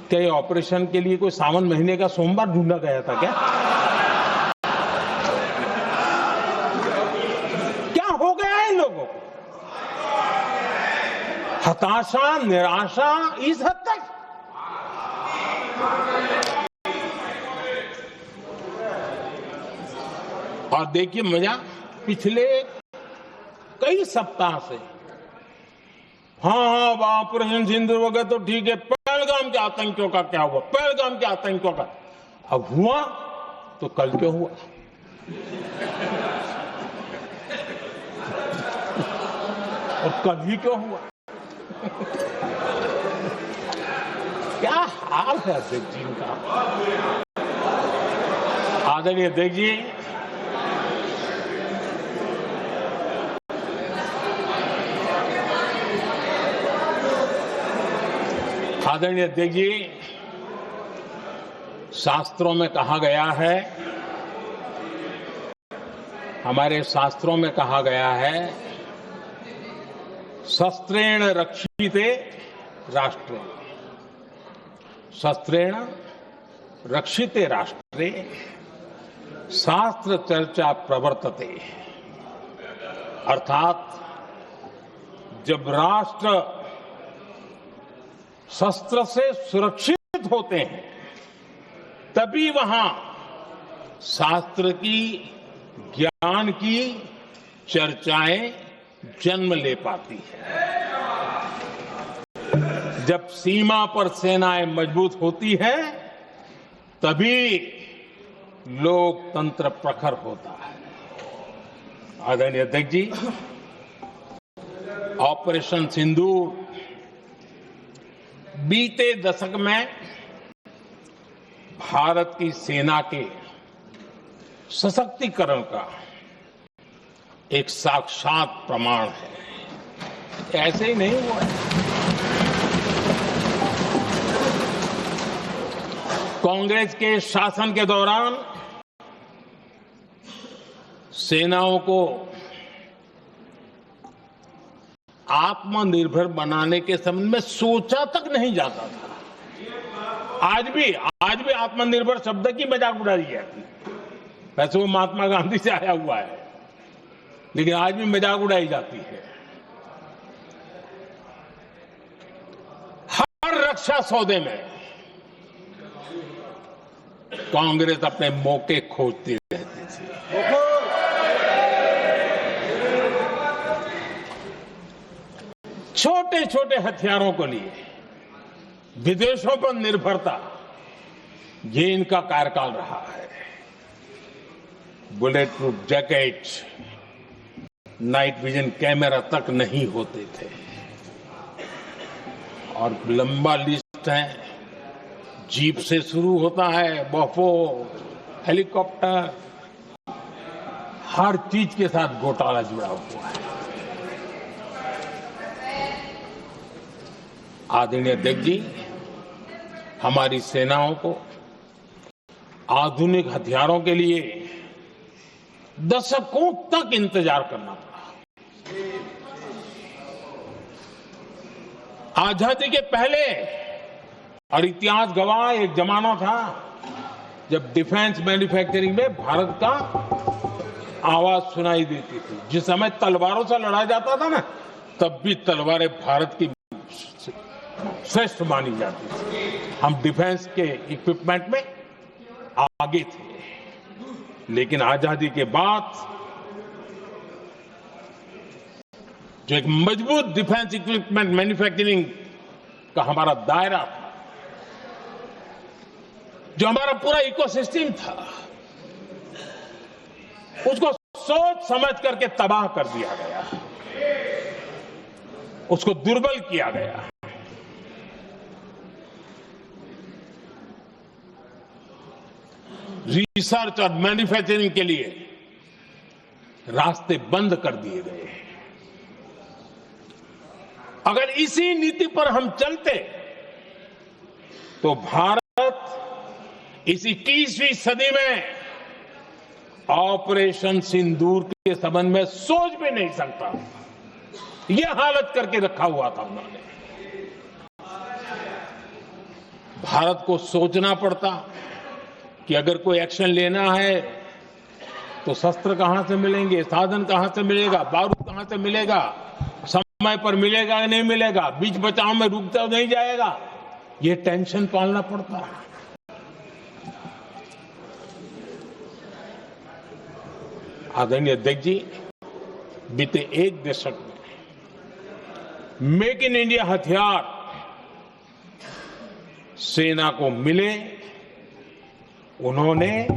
क्या ये ऑपरेशन के लिए कोई सावन महीने का सोमवार ढूंढा गया था क्या? क्या हो गया है इन लोगों को? हताशा, निराशा इस हद तक। और देखिए मजा, पिछले कई सप्ताह से हाँ ऑपरेशन सिंदूर वगैरह तो ठीक है, पहलगाम के आतंकियों का क्या हुआ, पहलगाम के आतंकियों का अब हुआ तो कल क्यों हुआ? और कल ही क्यों हुआ? क्या हाल है अध्यक्ष जी का। आदरणीय अध्यक्ष जी, आदरणीय अध्यक्ष जी, शास्त्रों में कहा गया है, हमारे शास्त्रों में कहा गया है, शस्त्रेण रक्षिते राष्ट्रे, शस्त्रेण रक्षिते राष्ट्रे शास्त्र चर्चा प्रवर्तते। अर्थात जब राष्ट्र शस्त्र से सुरक्षित होते हैं तभी वहां शास्त्र की, ज्ञान की चर्चाएं जन्म ले पाती है। जब सीमा पर सेनाएं मजबूत होती है तभी लोकतंत्र प्रखर होता है। आदरणीय अध्यक्ष जी, ऑपरेशन सिंदूर बीते दशक में भारत की सेना के सशक्तिकरण का एक साक्षात प्रमाण है। ऐसे ही नहीं हुआ है। कांग्रेस के शासन के दौरान सेनाओं को आत्मनिर्भर बनाने के संबंध में सोचा तक नहीं जाता था। आज भी आत्मनिर्भर शब्द की मजाक उड़ाई जाती है। वैसे वो महात्मा गांधी से आया हुआ है, लेकिन आज भी मजाक उड़ाई जाती है। हर रक्षा सौदे में कांग्रेस अपने मौके खोजती रहती थी। छोटे छोटे हथियारों को लिए विदेशों पर निर्भरता, ये इनका कार्यकाल रहा है। Bullet proof jacket, night vision camera तक नहीं होते थे, और लंबा लिस्ट है। जीप से शुरू होता है, बफो, हेलीकॉप्टर, हर चीज के साथ घोटाला जुड़ा हुआ है। आदरणीय अध्यक्ष जी, हमारी सेनाओं को आधुनिक हथियारों के लिए दशकों तक इंतजार करना पड़ा। आजादी के पहले और इतिहास गवाह एक जमाना था जब डिफेंस मैन्युफैक्चरिंग में भारत का आवाज सुनाई देती थी। जिस समय तलवारों से लड़ा जाता था ना, तब भी तलवारें भारत की श्रेष्ठ मानी जाती थी। हम डिफेंस के इक्विपमेंट में आगे थे। लेकिन आजादी के बाद जो एक मजबूत डिफेंस इक्विपमेंट मैन्युफैक्चरिंग का हमारा दायरा था, जो हमारा पूरा इकोसिस्टम था, उसको सोच समझ करके तबाह कर दिया गया, उसको दुर्बल किया गया। रिसर्च और मैन्युफैक्चरिंग के लिए रास्ते बंद कर दिए गए। अगर इसी नीति पर हम चलते तो भारत इस 21वीं सदी में ऑपरेशन सिंदूर के संबंध में सोच भी नहीं सकता। यह हालत करके रखा हुआ था उन्होंने। भारत को सोचना पड़ता कि अगर कोई एक्शन लेना है तो शस्त्र कहां से मिलेंगे, साधन कहां से मिलेगा, बारूद कहां से मिलेगा, समय पर मिलेगा या नहीं मिलेगा, बीच बचाव में रुक तो नहीं जाएगा। ये टेंशन पालना पड़ता है। आदरणीय अध्यक्ष जी, बीते एक दशक में मेक इन इंडिया हथियार सेना को मिले, उन्होंने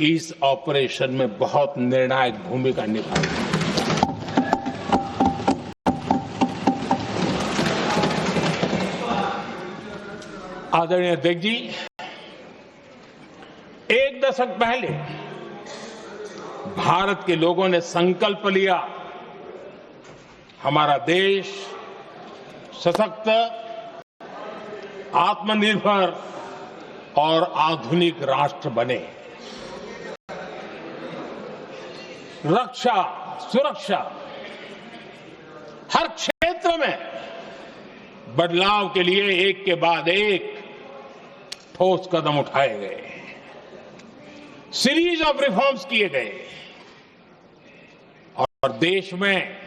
इस ऑपरेशन में बहुत निर्णायक भूमिका निभाई। आदरणीय अध्यक्ष जी, एक दशक पहले भारत के लोगों ने संकल्प लिया, हमारा देश सशक्त, आत्मनिर्भर और आधुनिक राष्ट्र बने। रक्षा, सुरक्षा, हर क्षेत्र में बदलाव के लिए एक के बाद एक ठोस कदम उठाए गए, सीरीज ऑफ रिफॉर्म्स किए गए और देश में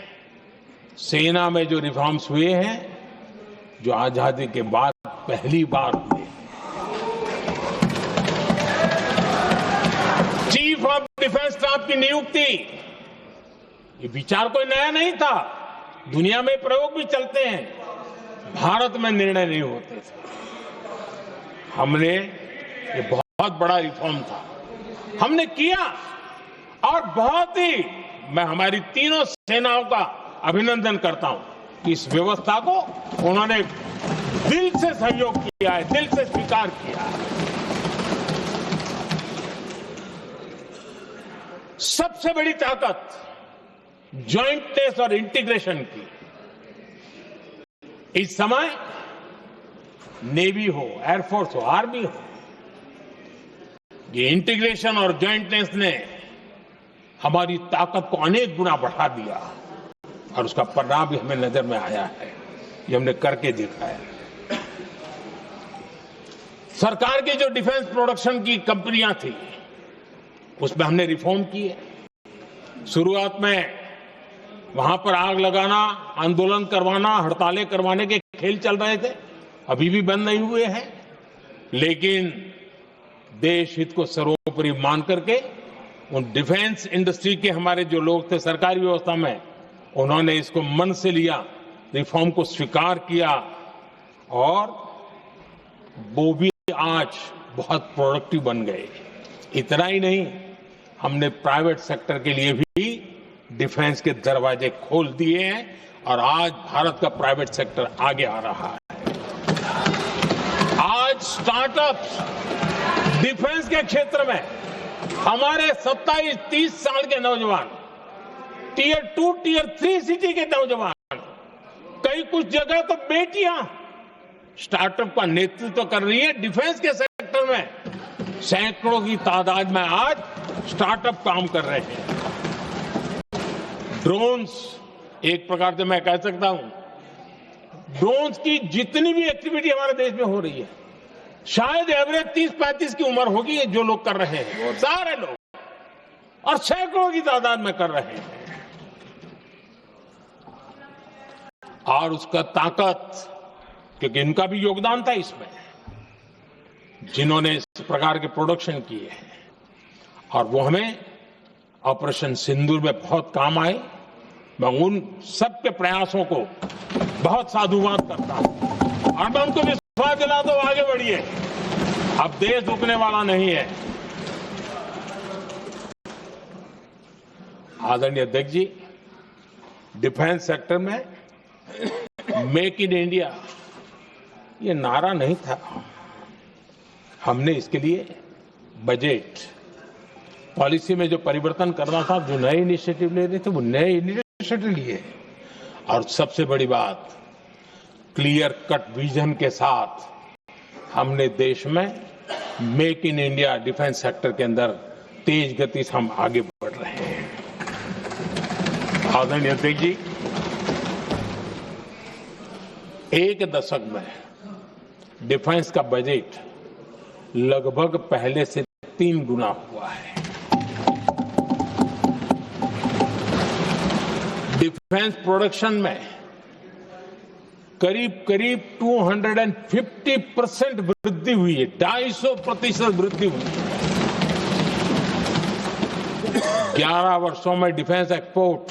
सेना में जो रिफॉर्म्स हुए हैं, जो आजादी के बाद पहली बार हुए। चीफ ऑफ डिफेंस स्टाफ की नियुक्ति, ये विचार कोई नया नहीं था, दुनिया में प्रयोग भी चलते हैं, भारत में निर्णय नहीं होते थे। हमने, ये बहुत बड़ा रिफॉर्म था, हमने किया और बहुत ही, मैं हमारी तीनों सेनाओं का अभिनंदन करता हूं कि इस व्यवस्था को उन्होंने दिल से सहयोग किया है, दिल से स्वीकार किया है। सबसे बड़ी ताकत ज्वाइंटनेस और इंटीग्रेशन की इस समय नेवी हो, एयरफोर्स हो, आर्मी हो, ये इंटीग्रेशन और ज्वाइंटनेस ने हमारी ताकत को अनेक गुना बढ़ा दिया और उसका परिणाम भी हमें नजर में आया है। ये हमने करके देखा है। सरकार की जो डिफेंस प्रोडक्शन की कंपनियां थी, उसमें हमने रिफॉर्म किए। शुरुआत में वहां पर आग लगाना, आंदोलन करवाना, हड़तालें करवाने के खेल चल रहे थे, अभी भी बंद नहीं हुए हैं। लेकिन देश हित को सर्वोपरि मान करके उन डिफेंस इंडस्ट्री के हमारे जो लोग थे सरकारी व्यवस्था में, उन्होंने इसको मन से लिया, रिफॉर्म को स्वीकार किया और वो भी आज बहुत प्रोडक्टिव बन गए। इतना ही नहीं, हमने प्राइवेट सेक्टर के लिए भी डिफेंस के दरवाजे खोल दिए हैं और आज भारत का प्राइवेट सेक्टर आगे आ रहा है। आज स्टार्टअप्स डिफेंस के क्षेत्र में हमारे 27-30 साल के नौजवान, टियर 2, टियर 3 सिटी के नौजवान, कई कुछ जगह तो बेटियां स्टार्टअप का नेतृत्व कर रही है। डिफेंस के सेक्टर में सैकड़ों की तादाद में आज स्टार्टअप काम कर रहे हैं। ड्रोन्स, एक प्रकार से मैं कह सकता हूं ड्रोन्स की जितनी भी एक्टिविटी हमारे देश में हो रही है, शायद एवरेज 30-35 की उम्र होगी जो लोग कर रहे हैं, सारे लोग, और सैकड़ों की तादाद में कर रहे हैं। और उसका ताकत, क्योंकि इनका भी योगदान था इसमें, जिन्होंने इस प्रकार के प्रोडक्शन किए हैं, और वो हमें ऑपरेशन सिंदूर में बहुत काम आए। मैं उन सबके प्रयासों को बहुत साधुवाद करता हूं, और मैं उनको विश्वास दिलाता हूं, आगे बढ़िए, अब देश रुकने वाला नहीं है। आदरणीय अध्यक्ष जी, डिफेंस सेक्टर में मेक इन इंडिया ये नारा नहीं था। हमने इसके लिए बजट पॉलिसी में जो परिवर्तन करना था, जो नए इनिशिएटिव ले रहे थे, वो नए इनिशिएटिव लिए। और सबसे बड़ी बात, क्लियर कट विजन के साथ हमने देश में make in India defence sector के अंदर तेज गति से हम आगे बढ़ रहे हैं। आदरणीय अध्यक्ष जी, एक दशक में डिफेंस का बजट लगभग पहले से 3 गुना हुआ है। डिफेंस प्रोडक्शन में करीब करीब 250% वृद्धि हुई है, 250% वृद्धि हुई है। 11 वर्षों में डिफेंस एक्सपोर्ट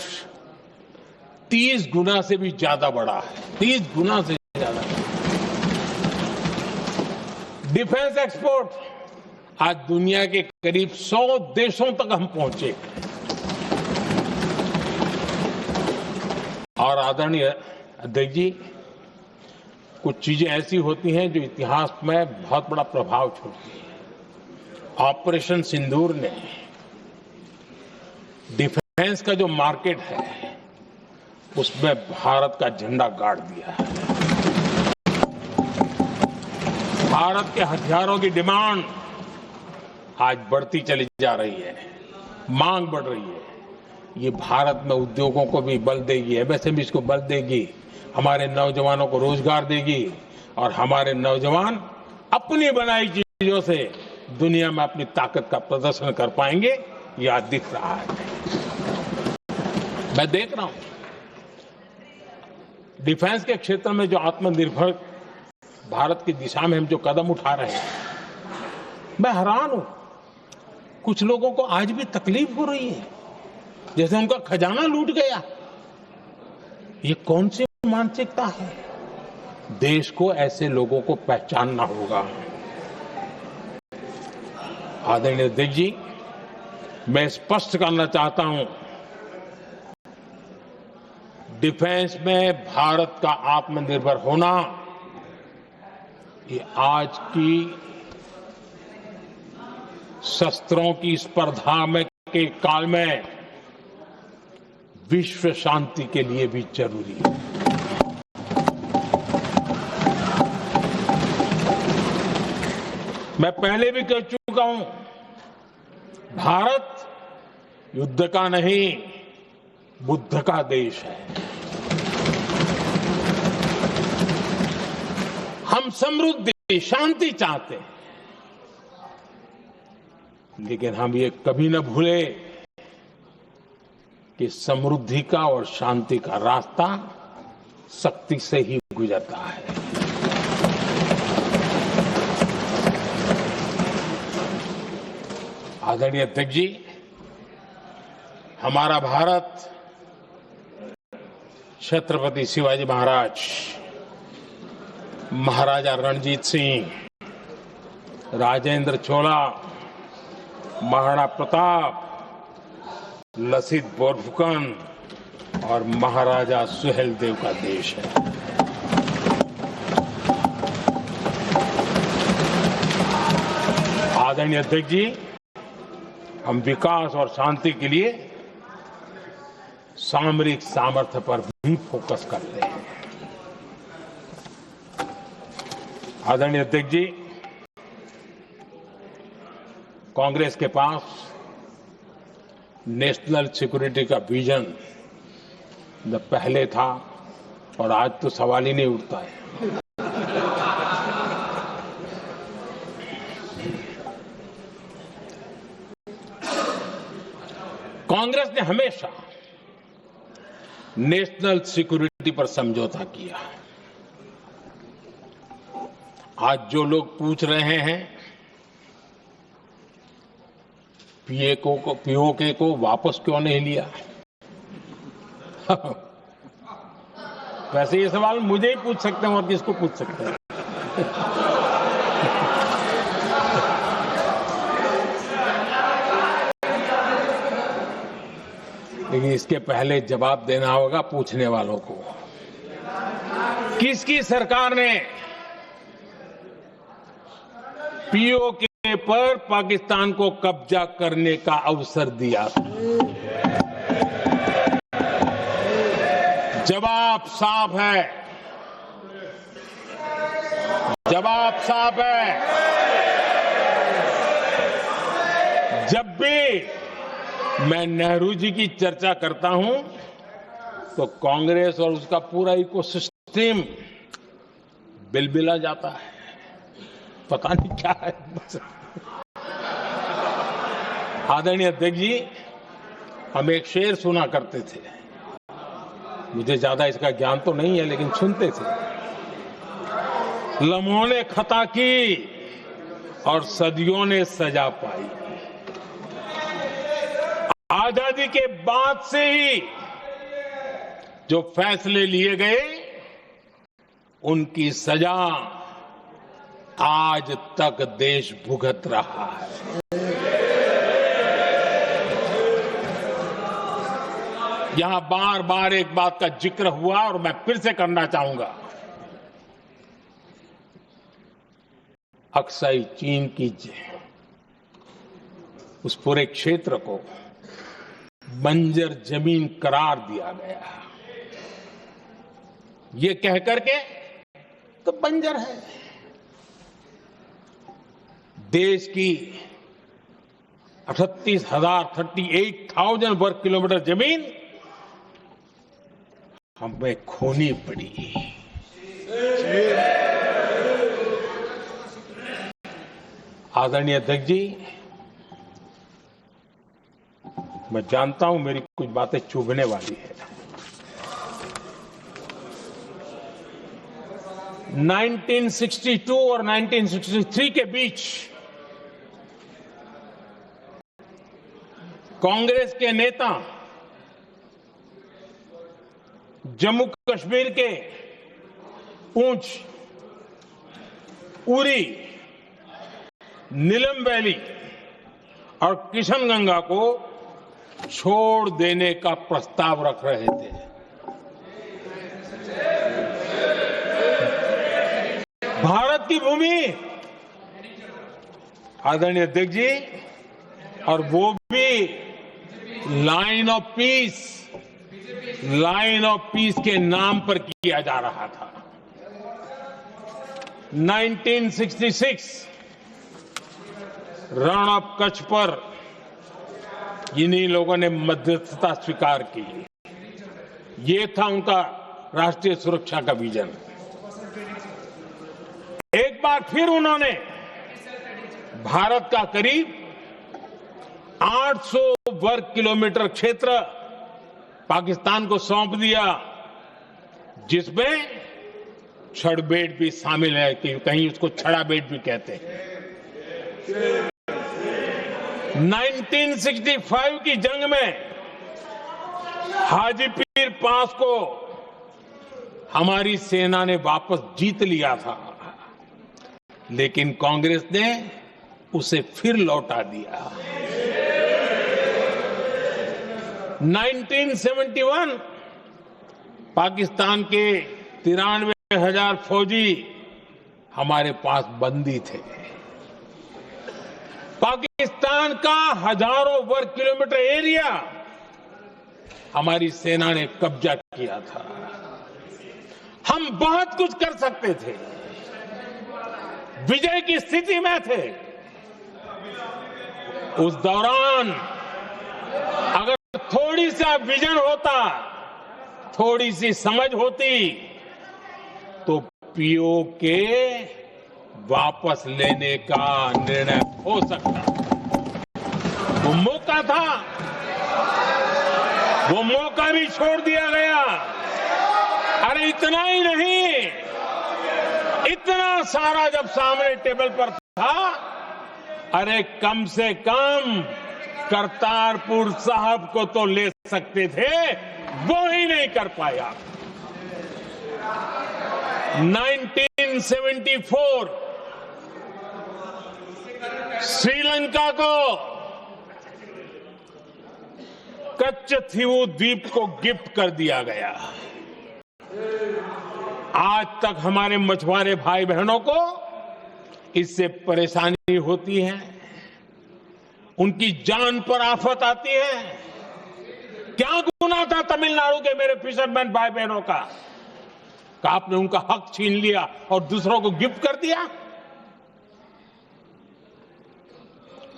30 गुना से भी ज्यादा बढ़ा है, 30 गुना से ज्यादा। डिफेंस एक्सपोर्ट आज दुनिया के करीब 100 देशों तक हम पहुंचे। और आदरणीय अध्यक्ष जी, कुछ चीजें ऐसी होती हैं जो इतिहास में बहुत बड़ा प्रभाव छोड़ती हैं। ऑपरेशन सिंदूर ने डिफेंस का जो मार्केट है उसमें भारत का झंडा गाड़ दिया है। भारत के हथियारों की डिमांड आज बढ़ती चली जा रही है, मांग बढ़ रही है। ये भारत में उद्योगों को भी बल देगी, एमएसएमई को बल देगी, हमारे नौजवानों को रोजगार देगी, और हमारे नौजवान अपनी बनाई चीजों से दुनिया में अपनी ताकत का प्रदर्शन कर पाएंगे। ये आज दिख रहा है, मैं देख रहा हूं। डिफेंस के क्षेत्र में जो आत्मनिर्भर भारत की दिशा में हम जो कदम उठा रहे हैं, मैं हैरान हूं। कुछ लोगों को आज भी तकलीफ हो रही है, जैसे उनका खजाना लूट गया। ये कौन सी मानसिकता है? देश को ऐसे लोगों को पहचानना होगा। आदरणीय अध्यक्ष जी, मैं स्पष्ट करना चाहता हूं, डिफेंस में भारत का आत्मनिर्भर होना ये आज की शस्त्रों की स्पर्धा में के काल में विश्व शांति के लिए भी जरूरी है। मैं पहले भी कह चुका हूं, भारत युद्ध का नहीं, बुद्ध का देश है। हम समृद्धि, शांति चाहते हैं, लेकिन हम ये कभी न भूले कि समृद्धि का और शांति का रास्ता शक्ति से ही गुजरता है। आदरणीय अध्यक्ष जी, हमारा भारत छत्रपति शिवाजी महाराज, महाराजा रणजीत सिंह, राजेंद्र चोला, महाराणा प्रताप, लसित बोरफुकन और महाराजा सुहेलदेव का देश है। आदरणीय अध्यक्ष जी, हम विकास और शांति के लिए सामरिक सामर्थ्य पर भी फोकस करते हैं। आदरणीय अध्यक्ष जी, कांग्रेस के पास नेशनल सिक्योरिटी का विजन न पहले था और आज तो सवाल ही नहीं उठता है। कांग्रेस ने हमेशा नेशनल सिक्योरिटी पर समझौता किया। आज जो लोग पूछ रहे हैं पीओके को वापस क्यों नहीं लिया, वैसे ये सवाल मुझे ही पूछ सकते हैं और किसको पूछ सकते हैं। लेकिन इसके पहले जवाब देना होगा पूछने वालों को। किसकी सरकार ने पीओके पर पाकिस्तान को कब्जा करने का अवसर दिया था? जवाब साफ है, जवाब साफ है। जब भी मैं नेहरू जी की चर्चा करता हूं तो कांग्रेस और उसका पूरा इकोसिस्टम बिलबिला जाता है, पता नहीं क्या है। आदरणीय अध्यक्ष जी, हम एक शेर सुना करते थे, मुझे ज्यादा इसका ज्ञान तो नहीं है लेकिन सुनते थे। लम्हों ने खता की और सदियों ने सजा पाई। आजादी के बाद से ही जो फैसले लिए गए उनकी सजा आज तक देश भुगत रहा है। यहां बार बार एक बात का जिक्र हुआ और मैं फिर से करना चाहूंगा। अक्साई चीन की उस पूरे क्षेत्र को बंजर जमीन करार दिया गया, ये कहकर के तो बंजर है। देश की 38,000 वर्ग किलोमीटर जमीन हमें खोनी पड़ी। आदरणीय अध्यक्ष जी, मैं जानता हूं मेरी कुछ बातें चुभने वाली है। 1962 और 1963 के बीच कांग्रेस के नेता जम्मू कश्मीर के पूंछ, उरी, नीलम वैली और किशनगंगा को छोड़ देने का प्रस्ताव रख रहे थे। भारत की भूमि, आदरणीय अध्यक्ष जी, और वो भी लाइन ऑफ पीस के नाम पर किया जा रहा था। 1966 रण ऑफ कच्छ पर इन्हीं लोगों ने मध्यस्थता स्वीकार की। ये था उनका राष्ट्रीय सुरक्षा का विजन। एक बार फिर उन्होंने भारत का करीब 800 वर्ग किलोमीटर क्षेत्र पाकिस्तान को सौंप दिया, जिसमें छड़बेट भी शामिल है, कि कहीं उसको छड़ा बेट भी कहते हैं। 1965 की जंग में हाजीपीर पास को हमारी सेना ने वापस जीत लिया था, लेकिन कांग्रेस ने उसे फिर लौटा दिया। 1971 पाकिस्तान के 93,000 फौजी हमारे पास बंदी थे। पाकिस्तान का हजारों वर्ग किलोमीटर एरिया हमारी सेना ने कब्जा किया था। हम बहुत कुछ कर सकते थे, विजय की स्थिति में थे। उस दौरान अगर थोड़ी सा विजन होता थोड़ी सी समझ होती तो पीओके वापस लेने का निर्णय हो सकता। वो मौका था, वो मौका भी छोड़ दिया गया। अरे इतना ही नहीं, इतना सारा जब सामने टेबल पर था, अरे कम से कम करतारपुर साहब को तो ले सकते थे, वो ही नहीं कर पाया। 1974 श्रीलंका को कच्चथीवू द्वीप को गिफ्ट कर दिया गया। आज तक हमारे मछुआरे भाई बहनों को इससे परेशानी होती है, उनकी जान पर आफत आती है। क्या गुनाह था तमिलनाडु के मेरे फिशरमैन भाई बहनों का कि आपने उनका हक छीन लिया और दूसरों को गिफ्ट कर दिया?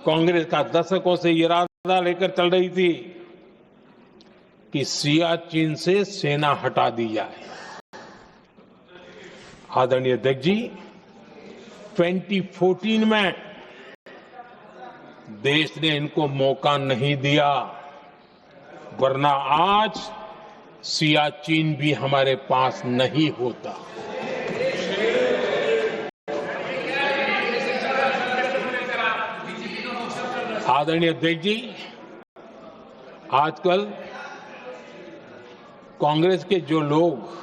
कांग्रेस का दशकों से इरादा लेकर चल रही थी कि सियाचिन से सेना हटा दी जाए। आदरणीय अध्यक्ष जी, 2014 में देश ने इनको मौका नहीं दिया, वरना आज सियाचिन भी हमारे पास नहीं होता। आदरणीय अध्यक्ष जी, आजकल कांग्रेस के जो लोग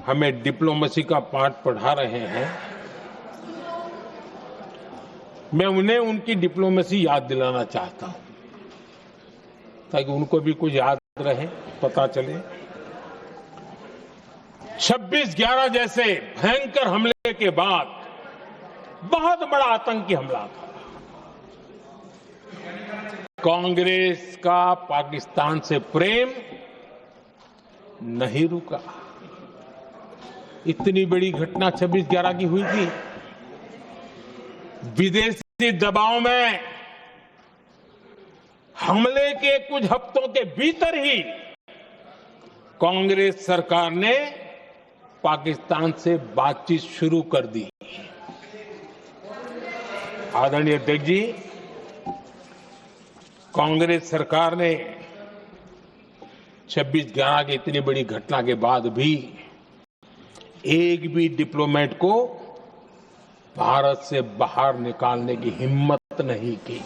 हमें डिप्लोमेसी का पाठ पढ़ा रहे हैं, मैं उन्हें उनकी डिप्लोमेसी याद दिलाना चाहता हूं ताकि उनको भी कुछ याद रहे, पता चले। 26/11 जैसे भयंकर हमले के बाद बहुत बड़ा आतंकी हमला था। कांग्रेस का पाकिस्तान से प्रेम नहीं रुका। इतनी बड़ी घटना 26/11 की हुई थी। विदेशी दबाव में हमले के कुछ हफ्तों के भीतर ही कांग्रेस सरकार ने पाकिस्तान से बातचीत शुरू कर दी। आदरणीय अध्यक्ष जी, कांग्रेस सरकार ने 26/11 की इतनी बड़ी घटना के बाद भी एक भी डिप्लोमेट को भारत से बाहर निकालने की हिम्मत नहीं की।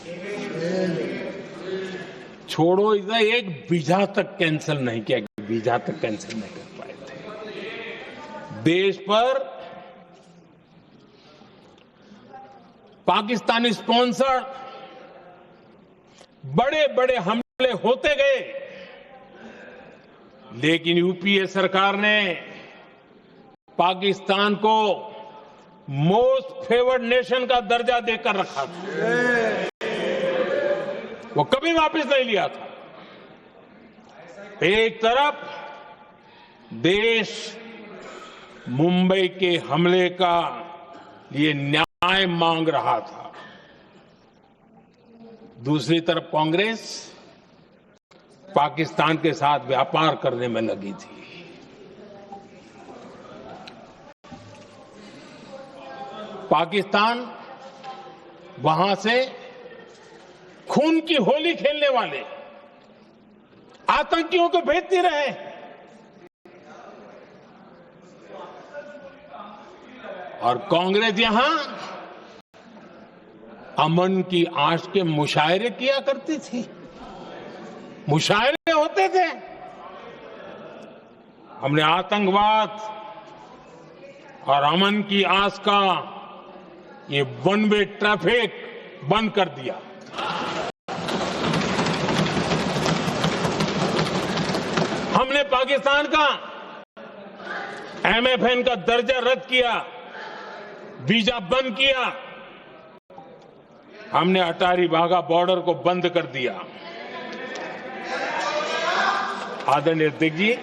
छोड़ो इधर, एक वीजा तक कैंसिल नहीं किया, वीजा तक कैंसिल नहीं कर पाए थे। देश पर पाकिस्तानी स्पॉन्सर बड़े बड़े हमले होते गए, लेकिन यूपीए सरकार ने पाकिस्तान को मोस्ट फेवर्ड नेशन का दर्जा देकर रखा था। वो कभी वापस नहीं लिया था। एक तरफ देश मुंबई के हमले का ये न्याय मांग रहा था, दूसरी तरफ कांग्रेस पाकिस्तान के साथ व्यापार करने में लगी थी। पाकिस्तान वहां से खून की होली खेलने वाले आतंकियों को भेजते रहे। और कांग्रेस यहां अमन की आश के मुशायरे किया करती थी। मुशायरे होते थे। हमने आतंकवाद और अमन की आस का ये वन वे ट्रैफिक बंद कर दिया। हमने पाकिस्तान का एमएफएन का दर्जा रद्द किया, वीजा बंद किया। हमने अटारी वाघा बॉर्डर को बंद कर दिया। आदरणीय अध्यक्ष जी,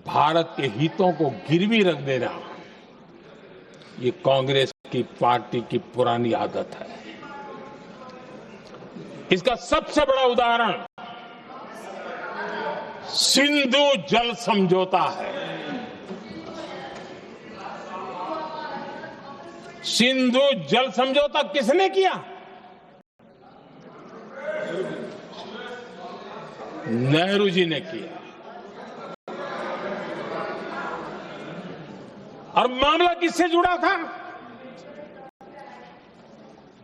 भारत के हितों को गिरवी रख देना ये कांग्रेस की पार्टी की पुरानी आदत है। इसका सबसे बड़ा उदाहरण सिंधु जल समझौता है। सिंधु जल समझौता किसने किया? नेहरू जी ने किया। और मामला किससे जुड़ा था?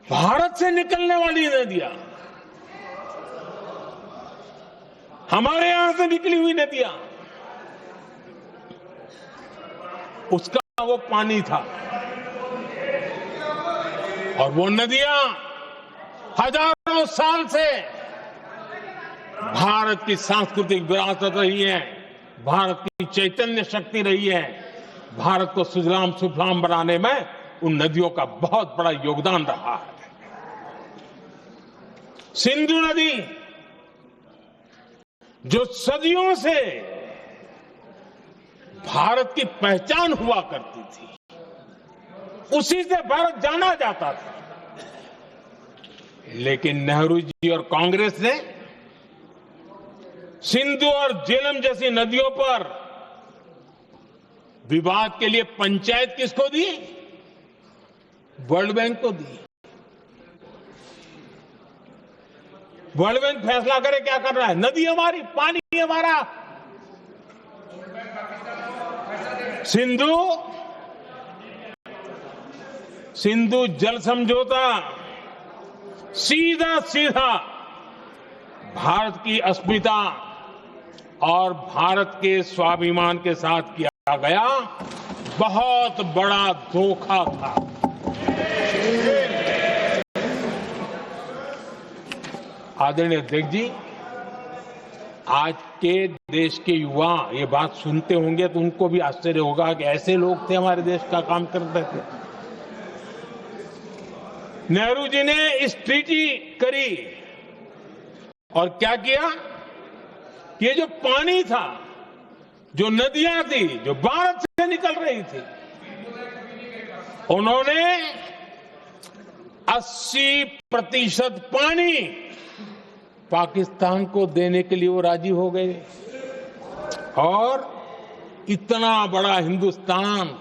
भारत से निकलने वाली नदियां, हमारे यहां से निकली हुई नदियां, उसका वो पानी था। और वो नदियां हजारों साल से भारत की सांस्कृतिक विरासत रही है, भारत की चैतन्य शक्ति रही है। भारत को सुजलाम सुफलाम बनाने में उन नदियों का बहुत बड़ा योगदान रहा है। सिंधु नदी जो सदियों से भारत की पहचान हुआ करती थी, उसी से भारत जाना जाता था। लेकिन नेहरू जी और कांग्रेस ने सिंधु और झेलम जैसी नदियों पर विवाद के लिए पंचायत किसको दी? वर्ल्ड बैंक को दी। वर्ल्ड बैंक फैसला करे क्या कर रहा है? नदी हमारी, पानी हमारा। सिंधु जल समझौता सीधा सीधा भारत की अस्मिता और भारत के स्वाभिमान के साथ किया गया बहुत बड़ा धोखा था। आदरणीय अध्यक्ष जी, आज के देश के युवा ये बात सुनते होंगे तो उनको भी आश्चर्य होगा कि ऐसे लोग थे हमारे देश का काम करते थे। नेहरू जी ने इस ट्रीटी करी और क्या किया? ये जो पानी था, जो नदियां थी, जो भारत से निकल रही थी, उन्होंने 80% पानी पाकिस्तान को देने के लिए वो राजी हो गए। और इतना बड़ा हिंदुस्तान,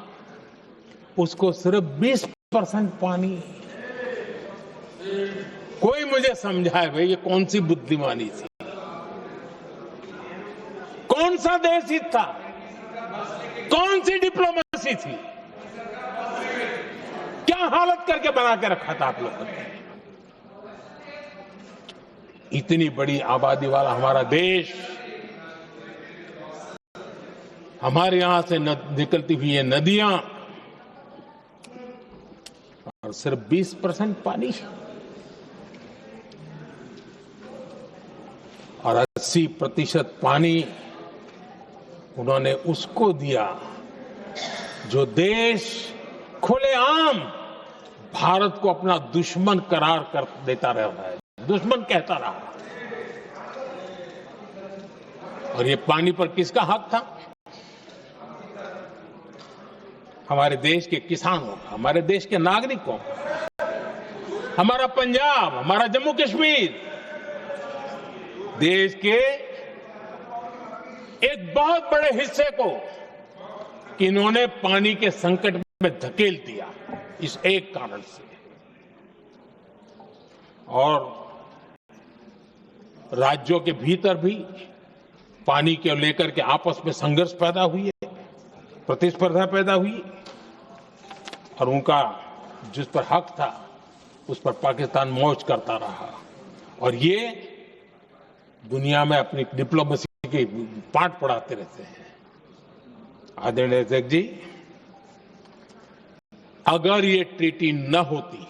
उसको सिर्फ 20% पानी। कोई मुझे समझाए भाई ये कौन सी बुद्धिमानी थी? कौन सा देश हित था? कौन सी डिप्लोमेसी थी? क्या हालत करके बना के रखा था आप लोगों ने? इतनी बड़ी आबादी वाला हमारा देश, हमारे यहां से निकलती हुई ये नदियां, और सिर्फ 20% पानी, और 80% पानी उन्होंने उसको दिया जो देश खुलेआम भारत को अपना दुश्मन करार कर देता रहा है, दुश्मन कहता रहा। और ये पानी पर किसका हक था? हमारे देश के किसानों का, हमारे देश के नागरिकों का। हमारा पंजाब, हमारा जम्मू कश्मीर देश के एक बहुत बड़े हिस्से को इन्होंने पानी के संकट में धकेल दिया इस एक कारण से। और राज्यों के भीतर भी पानी को लेकर के आपस में संघर्ष पैदा हुई है, प्रतिस्पर्धा पैदा हुई, और उनका जिस पर हक था उस पर पाकिस्तान मौज करता रहा। और ये दुनिया में अपनी डिप्लोमेसी के पाठ पढ़ाते रहते हैं। आदरणीय अध्यक्ष जी, अगर ये ट्रीटी न होती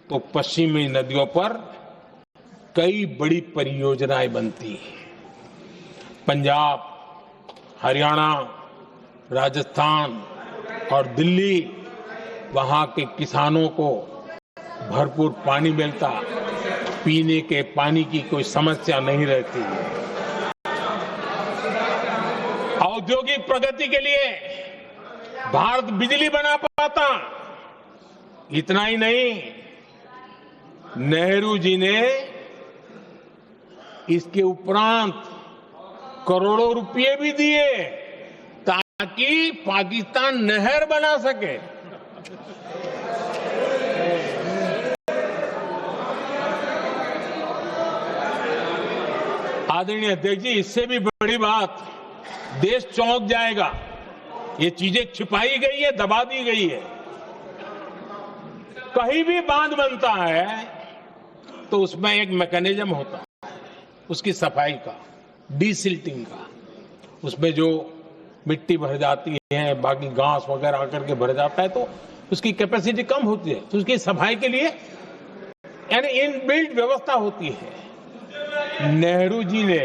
तो पश्चिमी नदियों पर कई बड़ी परियोजनाएं बनती। पंजाब, हरियाणा, राजस्थान और दिल्ली, वहां के किसानों को भरपूर पानी मिलता, पीने के पानी की कोई समस्या नहीं रहती। औद्योगिक प्रगति के लिए भारत बिजली बना पाता। इतना ही नहीं, नेहरू जी ने इसके उपरांत करोड़ों रुपए भी दिए ताकि पाकिस्तान नहर बना सके। आदरणीय अध्यक्ष जी, इससे भी बड़ी बात, देश चौंक जाएगा। ये चीजें छिपाई गई है, दबा दी गई है। कहीं भी बांध बनता है तो उसमें एक मैकेनिज्म होता है उसकी सफाई का, डीसिल्टिंग का। उसमें जो मिट्टी भर जाती है, बाकी घास वगैरह आकर के भर जाता है तो उसकी कैपेसिटी कम होती है, तो उसकी सफाई के लिए यानी इनबिल्ट व्यवस्था होती है। नेहरू जी ने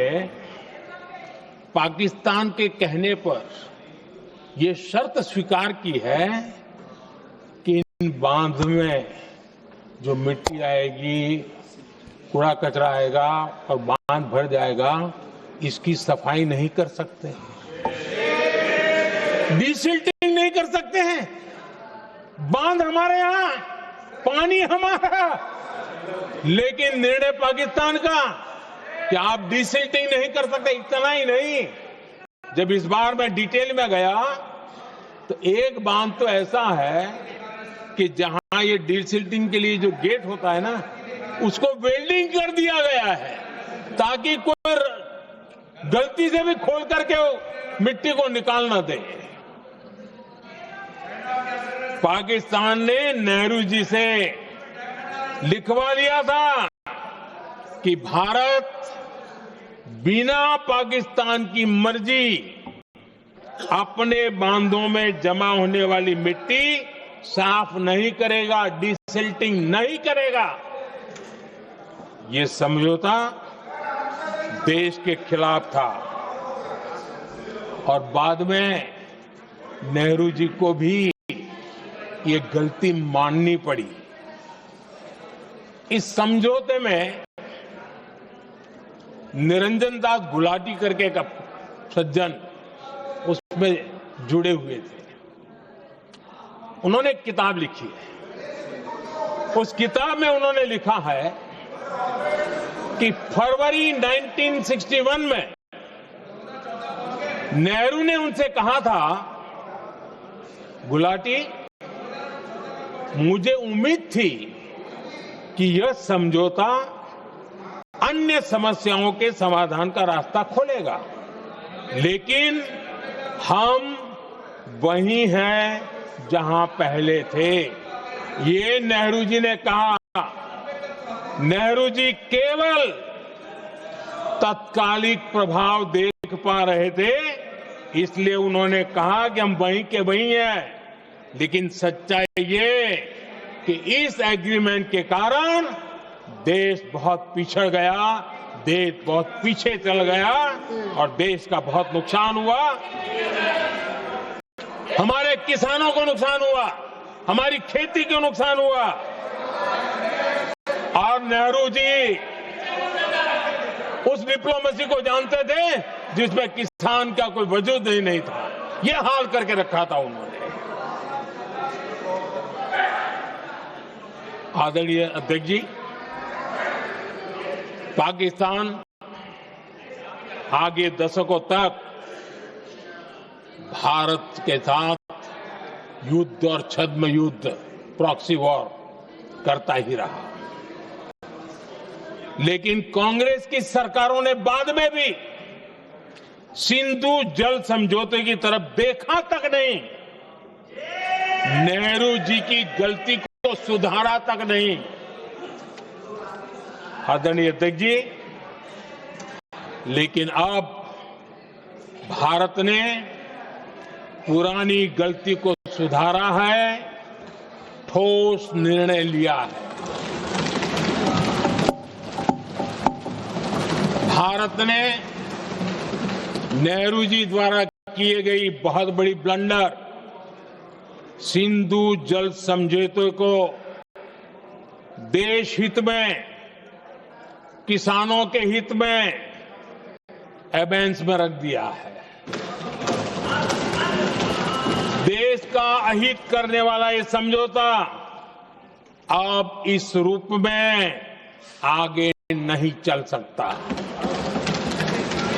पाकिस्तान के कहने पर यह शर्त स्वीकार की है कि इन बांध में जो मिट्टी आएगी, कूड़ा कचरा आएगा और बांध भर जाएगा, इसकी सफाई नहीं कर सकते, डिसिल्टिंग नहीं कर सकते हैं। बांध हमारे यहां, पानी हमारा, लेकिन निर्णय पाकिस्तान का कि आप डिसिल्टिंग नहीं कर सकते। इतना ही नहीं, जब इस बार मैं डिटेल में गया तो एक बांध तो ऐसा है कि जहां ये डिसिल्टिंग के लिए जो गेट होता है ना, उसको वेल्डिंग कर दिया गया है ताकि कोई गलती से भी खोल करके मिट्टी को निकाल ना दे। पाकिस्तान ने नेहरू जी से लिखवा लिया था कि भारत बिना पाकिस्तान की मर्जी अपने बांधों में जमा होने वाली मिट्टी साफ नहीं करेगा, डिसिल्टिंग नहीं करेगा। ये समझौता देश के खिलाफ था और बाद में नेहरू जी को भी ये गलती माननी पड़ी। इस समझौते में निरंजन दास गुलाटी करके का सज्जन उसमें जुड़े हुए थे। उन्होंने एक किताब लिखी है। उस किताब में उन्होंने लिखा है कि फरवरी 1961 में नेहरू ने उनसे कहा था, गुलाटी, मुझे उम्मीद थी कि यह समझौता अन्य समस्याओं के समाधान का रास्ता खोलेगा, लेकिन हम वहीं हैं जहां पहले थे। ये नेहरू जी ने कहा। नेहरू जी केवल तत्कालिक प्रभाव देख पा रहे थे, इसलिए उन्होंने कहा कि हम वहीं के वहीं हैं, लेकिन सच्चाई ये कि इस एग्रीमेंट के कारण देश बहुत पिछड़ गया, देश बहुत पीछे चल गया और देश का बहुत नुकसान हुआ। हमारे किसानों को नुकसान हुआ, हमारी खेती को नुकसान हुआ। और नेहरू जी उस डिप्लोमेसी को जानते थे जिसमें किसान का कोई वजूद ही नहीं था। यह हाल करके रखा था उन्होंने। आदरणीय अध्यक्ष जी, पाकिस्तान आगे दशकों तक भारत के साथ युद्ध और छद्म युद्ध, प्रॉक्सी वॉर करता ही रहा, लेकिन कांग्रेस की सरकारों ने बाद में भी सिंधु जल समझौते की तरफ देखा तक नहीं, नेहरू जी की गलती को सुधारा तक नहीं। आदरणीय अध्यक्ष जी, लेकिन अब भारत ने पुरानी गलती को सुधारा है, ठोस निर्णय लिया है। भारत ने नेहरू जी द्वारा किए गई बहुत बड़ी ब्लंडर, सिंधु जल समझौते को देश हित में, किसानों के हित में एबेंस में रख दिया है। देश का अहित करने वाला ये समझौता अब इस रूप में आगे नहीं चल सकता।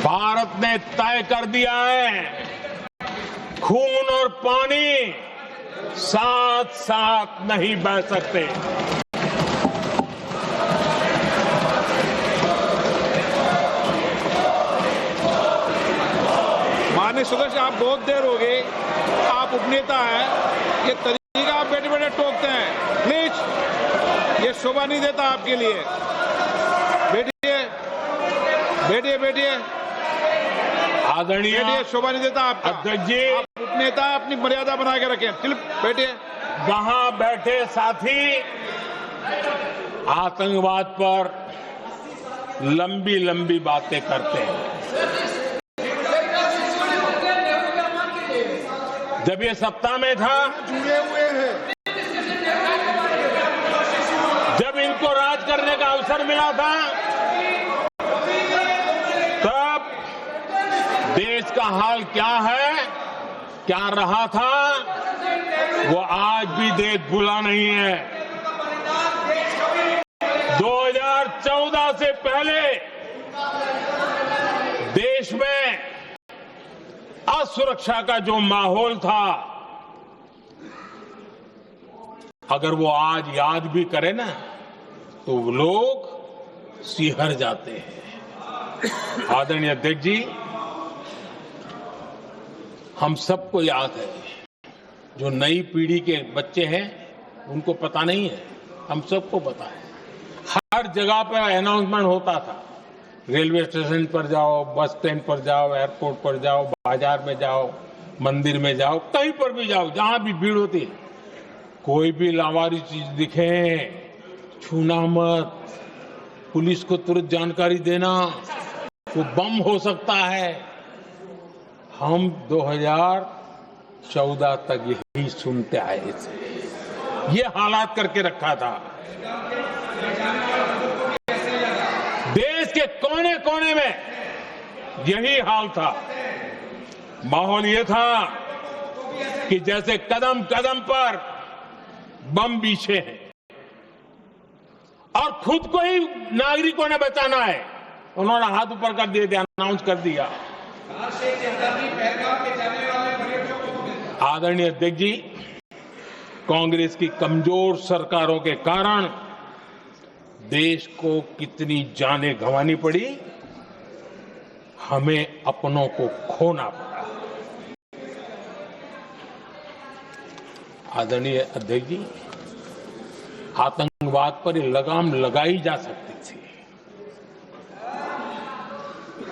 भारत ने तय कर दिया है, खून और पानी साथ साथ नहीं बह सकते। माननीय सदस्य, आप बहुत देर हो गई, आप उपनेता हैं, ये तरीका आप बैठे बैठे टोकते हैं, प्लीज, ये शोभा नहीं देता आपके लिए। बैठिए बैठिए बैठिए आदरणीय बैठिए, शोभा नहीं देता आपका। अध्यक्ष जी, आप उपनेता, अपनी मर्यादा बना के रखें। चलिए बैठिए। वहां बैठे साथी आतंकवाद पर लंबी लंबी बातें करते हैं। जब ये सत्ता में था, जुड़े हुए हैं। जब इनको राज करने का अवसर मिला था, तब देश का हाल क्या है, क्या रहा था, वो आज भी देश भूला नहीं है। 2014 से पहले देश में असुरक्षा का जो माहौल था, अगर वो आज याद भी करे ना, तो लोग सिहर जाते हैं। आदरणीय अध्यक्ष जी, हम सबको याद है, जो नई पीढ़ी के बच्चे हैं उनको पता नहीं है, हम सबको पता है। हर जगह पर अनाउंसमेंट होता था, रेलवे स्टेशन पर जाओ, बस स्टैंड पर जाओ, एयरपोर्ट पर जाओ, बाजार में जाओ, मंदिर में जाओ, कहीं पर भी जाओ, जहां भी भीड़ होती है, कोई भी लावारिस चीज दिखे छूना मत, पुलिस को तुरंत जानकारी देना, वो बम हो सकता है। हम 2014 तक यही सुनते आए थे, ये हालात करके रखा था। देश के कोने कोने में यही हाल था। माहौल ये था कि जैसे कदम कदम पर बम बिछे हैं और खुद को ही नागरिकों ने बचाना है, उन्होंने हाथ ऊपर कर दिए, अनाउंस कर दिया। आदरणीय अध्यक्ष जी, कांग्रेस की कमजोर सरकारों के कारण देश को कितनी जानें गंवानी पड़ी, हमें अपनों को खोना पड़ा। आदरणीय अध्यक्ष जी, आतंकवाद पर लगाम लगाई जा सकती थी।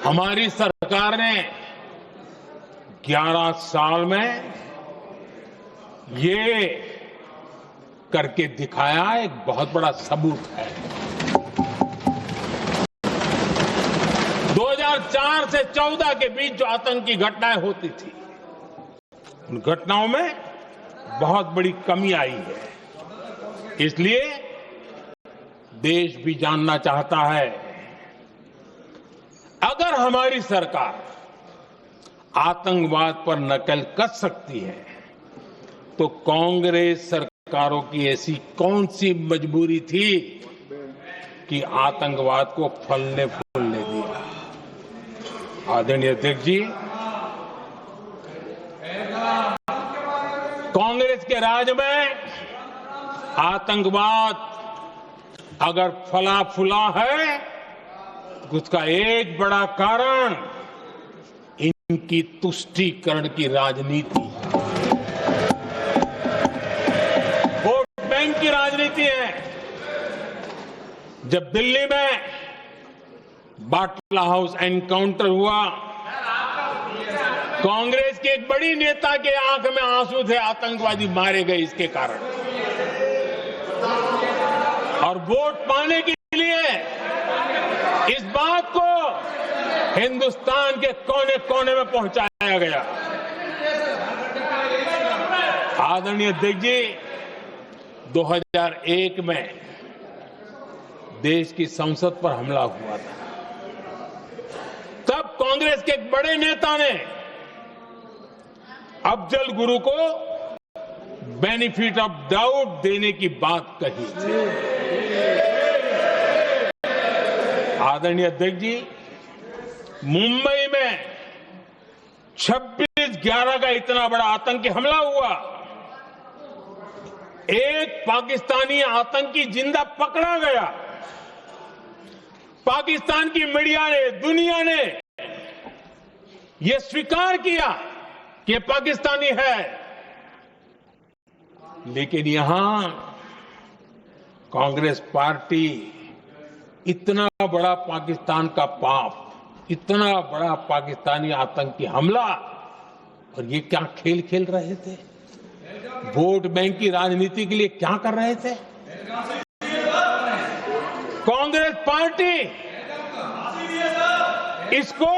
हमारी सरकार ने 11 साल में ये करके दिखाया, एक बहुत बड़ा सबूत है। 2004 से 14 के बीच जो आतंकी घटनाएं होती थी, उन घटनाओं में बहुत बड़ी कमी आई है। इसलिए देश भी जानना चाहता है, अगर हमारी सरकार आतंकवाद पर नकेल कस सकती है, तो कांग्रेस सरकारों की ऐसी कौन सी मजबूरी थी कि आतंकवाद को फलने फूलने दिया। आदरणीय अध्यक्ष जी, कांग्रेस के राज में आतंकवाद अगर फला फूला है, तो उसका एक बड़ा कारण इनकी तुष्टीकरण की राजनीति है, वोट बैंक की राजनीति है। जब दिल्ली में बाटला हाउस एनकाउंटर हुआ, कांग्रेस के एक बड़ी नेता के आंख में आंसू थे, आतंकवादी मारे गए इसके कारण। और वोट पाने के लिए इस बात को हिंदुस्तान के कोने कोने में पहुंचाया गया। आदरणीय अध्यक्ष जी, 2001 में देश की संसद पर हमला हुआ था। तब कांग्रेस के एक बड़े नेता ने अफजल गुरु को बेनिफिट ऑफ डाउट देने की बात कही थी। आदरणीय अध्यक्ष जी, मुंबई में 26/11 का इतना बड़ा आतंकी हमला हुआ, एक पाकिस्तानी आतंकी जिंदा पकड़ा गया। पाकिस्तान की मीडिया ने, दुनिया ने यह स्वीकार किया कि ये पाकिस्तानी है, लेकिन यहां कांग्रेस पार्टी इतना बड़ा पाकिस्तान का पाप, इतना बड़ा पाकिस्तानी आतंकी हमला, और ये क्या खेल खेल रहे थे? वोट बैंक की राजनीति के लिए क्या कर रहे थे? कांग्रेस पार्टी इसको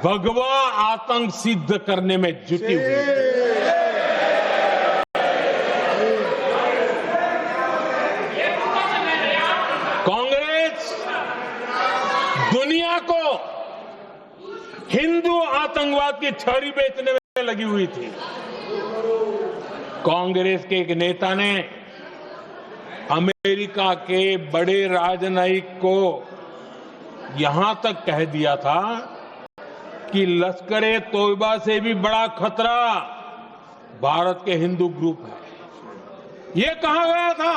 भगवा आतंक सिद्ध करने में जुटी हुई है। कांग्रेस दुनिया को हिंदू आतंकवाद की छड़ी बेचने में लगी हुई थी। कांग्रेस के एक नेता ने अमेरिका के बड़े राजनयिक को यहां तक कह दिया था कि लश्कर-ए-तोयबा से भी बड़ा खतरा भारत के हिंदू ग्रुप है। यह कहा गया था।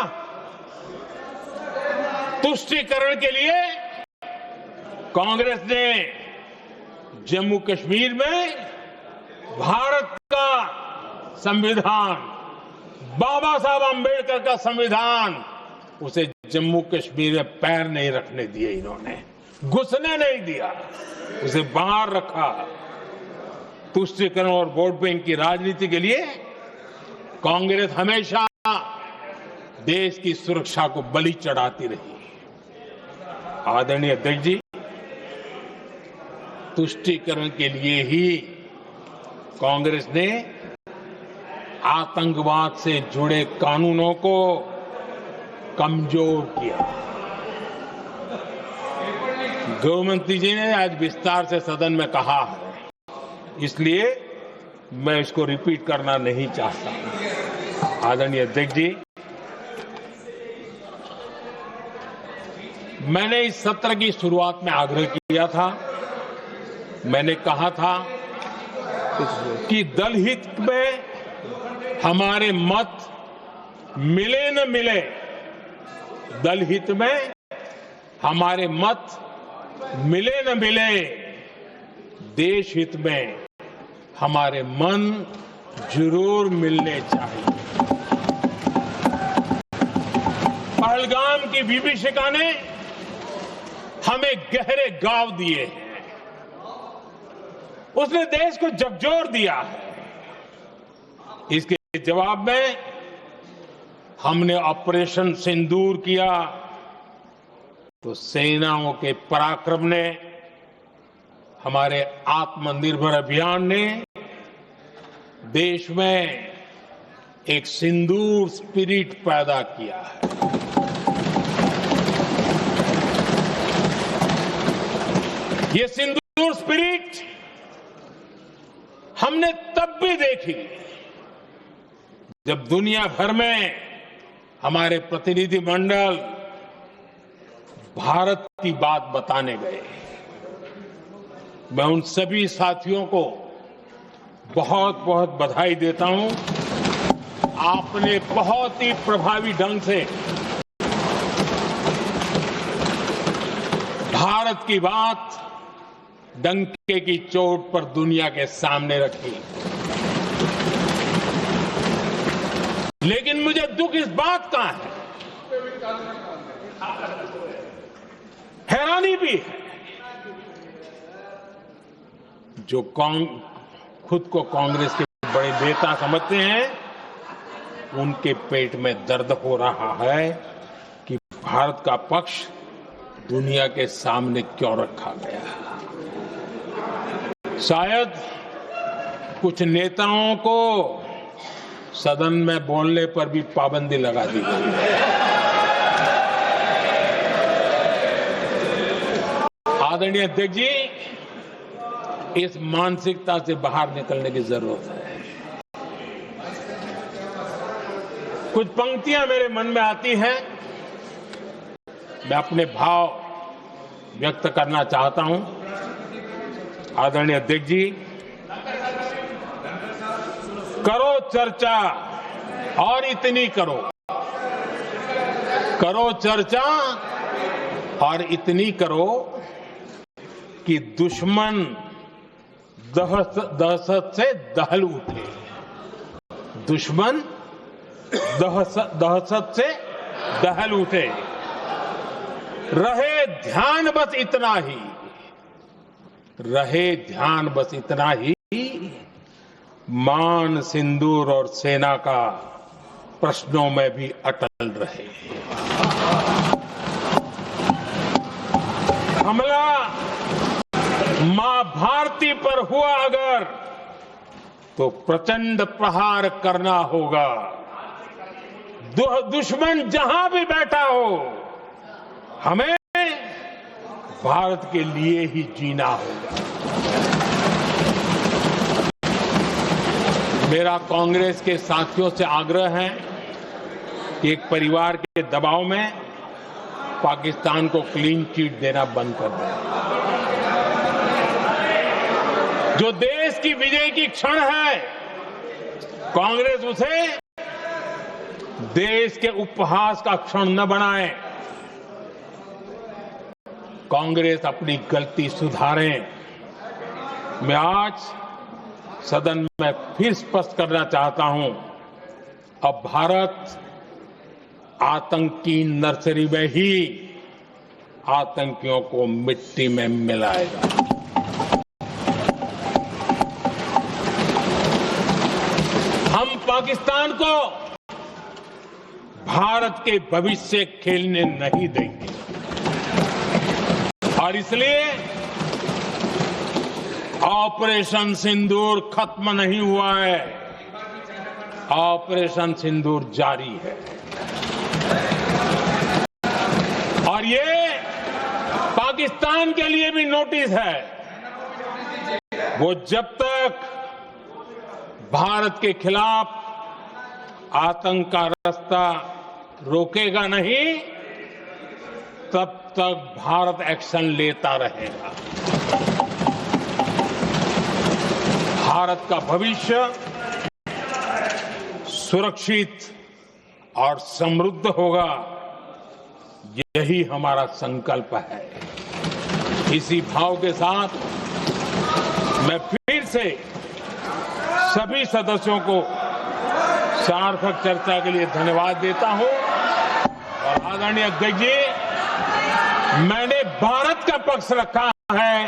तुष्टीकरण के लिए कांग्रेस ने जम्मू कश्मीर में भारत का संविधान, बाबा साहब आंबेडकर का संविधान, उसे जम्मू कश्मीर में पैर नहीं रखने दिए, इन्होंने घुसने नहीं दिया, उसे बाहर रखा। तुष्टीकरण और वोट बैंक की राजनीति के लिए कांग्रेस हमेशा देश की सुरक्षा को बलि चढ़ाती रही। आदरणीय अध्यक्ष जी, तुष्टीकरण के लिए ही कांग्रेस ने आतंकवाद से जुड़े कानूनों को कमजोर किया। गृहमंत्री जी ने आज विस्तार से सदन में कहा है, इसलिए मैं इसको रिपीट करना नहीं चाहता। आदरणीय अध्यक्ष जी, मैंने इस सत्र की शुरुआत में आग्रह किया था, मैंने कहा था कि दल हित में हमारे मत मिले न मिले, दल हित में हमारे मत मिले न मिले, देश हित में हमारे मन जरूर मिलने चाहिए। पहलगाम की विभीषिका ने हमें गहरे घाव दिए हैं, उसने देश को झकझोर दिया है। इसके जवाब में हमने ऑपरेशन सिंदूर किया, तो सेनाओं के पराक्रम ने, हमारे आत्मनिर्भर अभियान ने देश में एक सिंदूर स्पिरिट पैदा किया है। ये सिंदूर स्पिरिट हमने तब भी देखी जब दुनिया भर में हमारे प्रतिनिधि मंडल भारत की बात बताने गए। मैं उन सभी साथियों को बहुत बहुत बधाई देता हूं। आपने बहुत ही प्रभावी ढंग से भारत की बात डंके की चोट पर दुनिया के सामने रखी। लेकिन मुझे दुख इस बात का है, हैरानी भी है, जो खुद को कांग्रेस के बड़े नेता समझते हैं, उनके पेट में दर्द हो रहा है कि भारत का पक्ष दुनिया के सामने क्यों रखा गया। शायद कुछ नेताओं को सदन में बोलने पर भी पाबंदी लगा दी गई है। आदरणीय अध्यक्ष जी, इस मानसिकता से बाहर निकलने की जरूरत है। कुछ पंक्तियां मेरे मन में आती हैं, मैं अपने भाव व्यक्त करना चाहता हूं। आदरणीय अध्यक्ष जी, करो चर्चा और इतनी करो, करो चर्चा और इतनी करो कि दुश्मन दहशत से दहल उठे, दुश्मन दहशत से दहल उठे। रहे ध्यान बस इतना ही, रहे ध्यान बस इतना ही, मान सिंदूर और सेना का प्रश्नों में भी अटल रहे। हमला मां भारती पर हुआ अगर, तो प्रचंड प्रहार करना होगा। दुश्मन जहां भी बैठा हो, हमें भारत के लिए ही जीना होगा। मेरा कांग्रेस के साथियों से आग्रह है कि एक परिवार के दबाव में पाकिस्तान को क्लीन चिट देना बंद कर दें। जो देश की विजय की क्षण है, कांग्रेस उसे देश के उपहास का क्षण न बनाए। कांग्रेस अपनी गलती सुधारे। मैं आज सदन में फिर स्पष्ट करना चाहता हूं, अब भारत आतंकी नर्सरी में ही आतंकियों को मिट्टी में मिलाएगा। हम पाकिस्तान को भारत के भविष्य खेलने नहीं देंगे और इसलिए ऑपरेशन सिंदूर खत्म नहीं हुआ है, ऑपरेशन सिंदूर जारी है। और ये पाकिस्तान के लिए भी नोटिस है, वो जब तक भारत के खिलाफ आतंक का रास्ता रोकेगा नहीं, तब तक भारत एक्शन लेता रहेगा। भारत का भविष्य सुरक्षित और समृद्ध होगा, यही हमारा संकल्प है। इसी भाव के साथ मैं फिर से सभी सदस्यों को सार्थक चर्चा के लिए धन्यवाद देता हूं। और आदरणीय अध्यक्ष जी, मैंने भारत का पक्ष रखा है,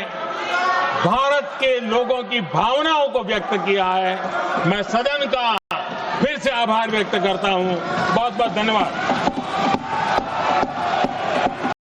भारत के लोगों की भावनाओं को व्यक्त किया है। मैं सदन का फिर से आभार व्यक्त करता हूं। बहुत बहुत धन्यवाद।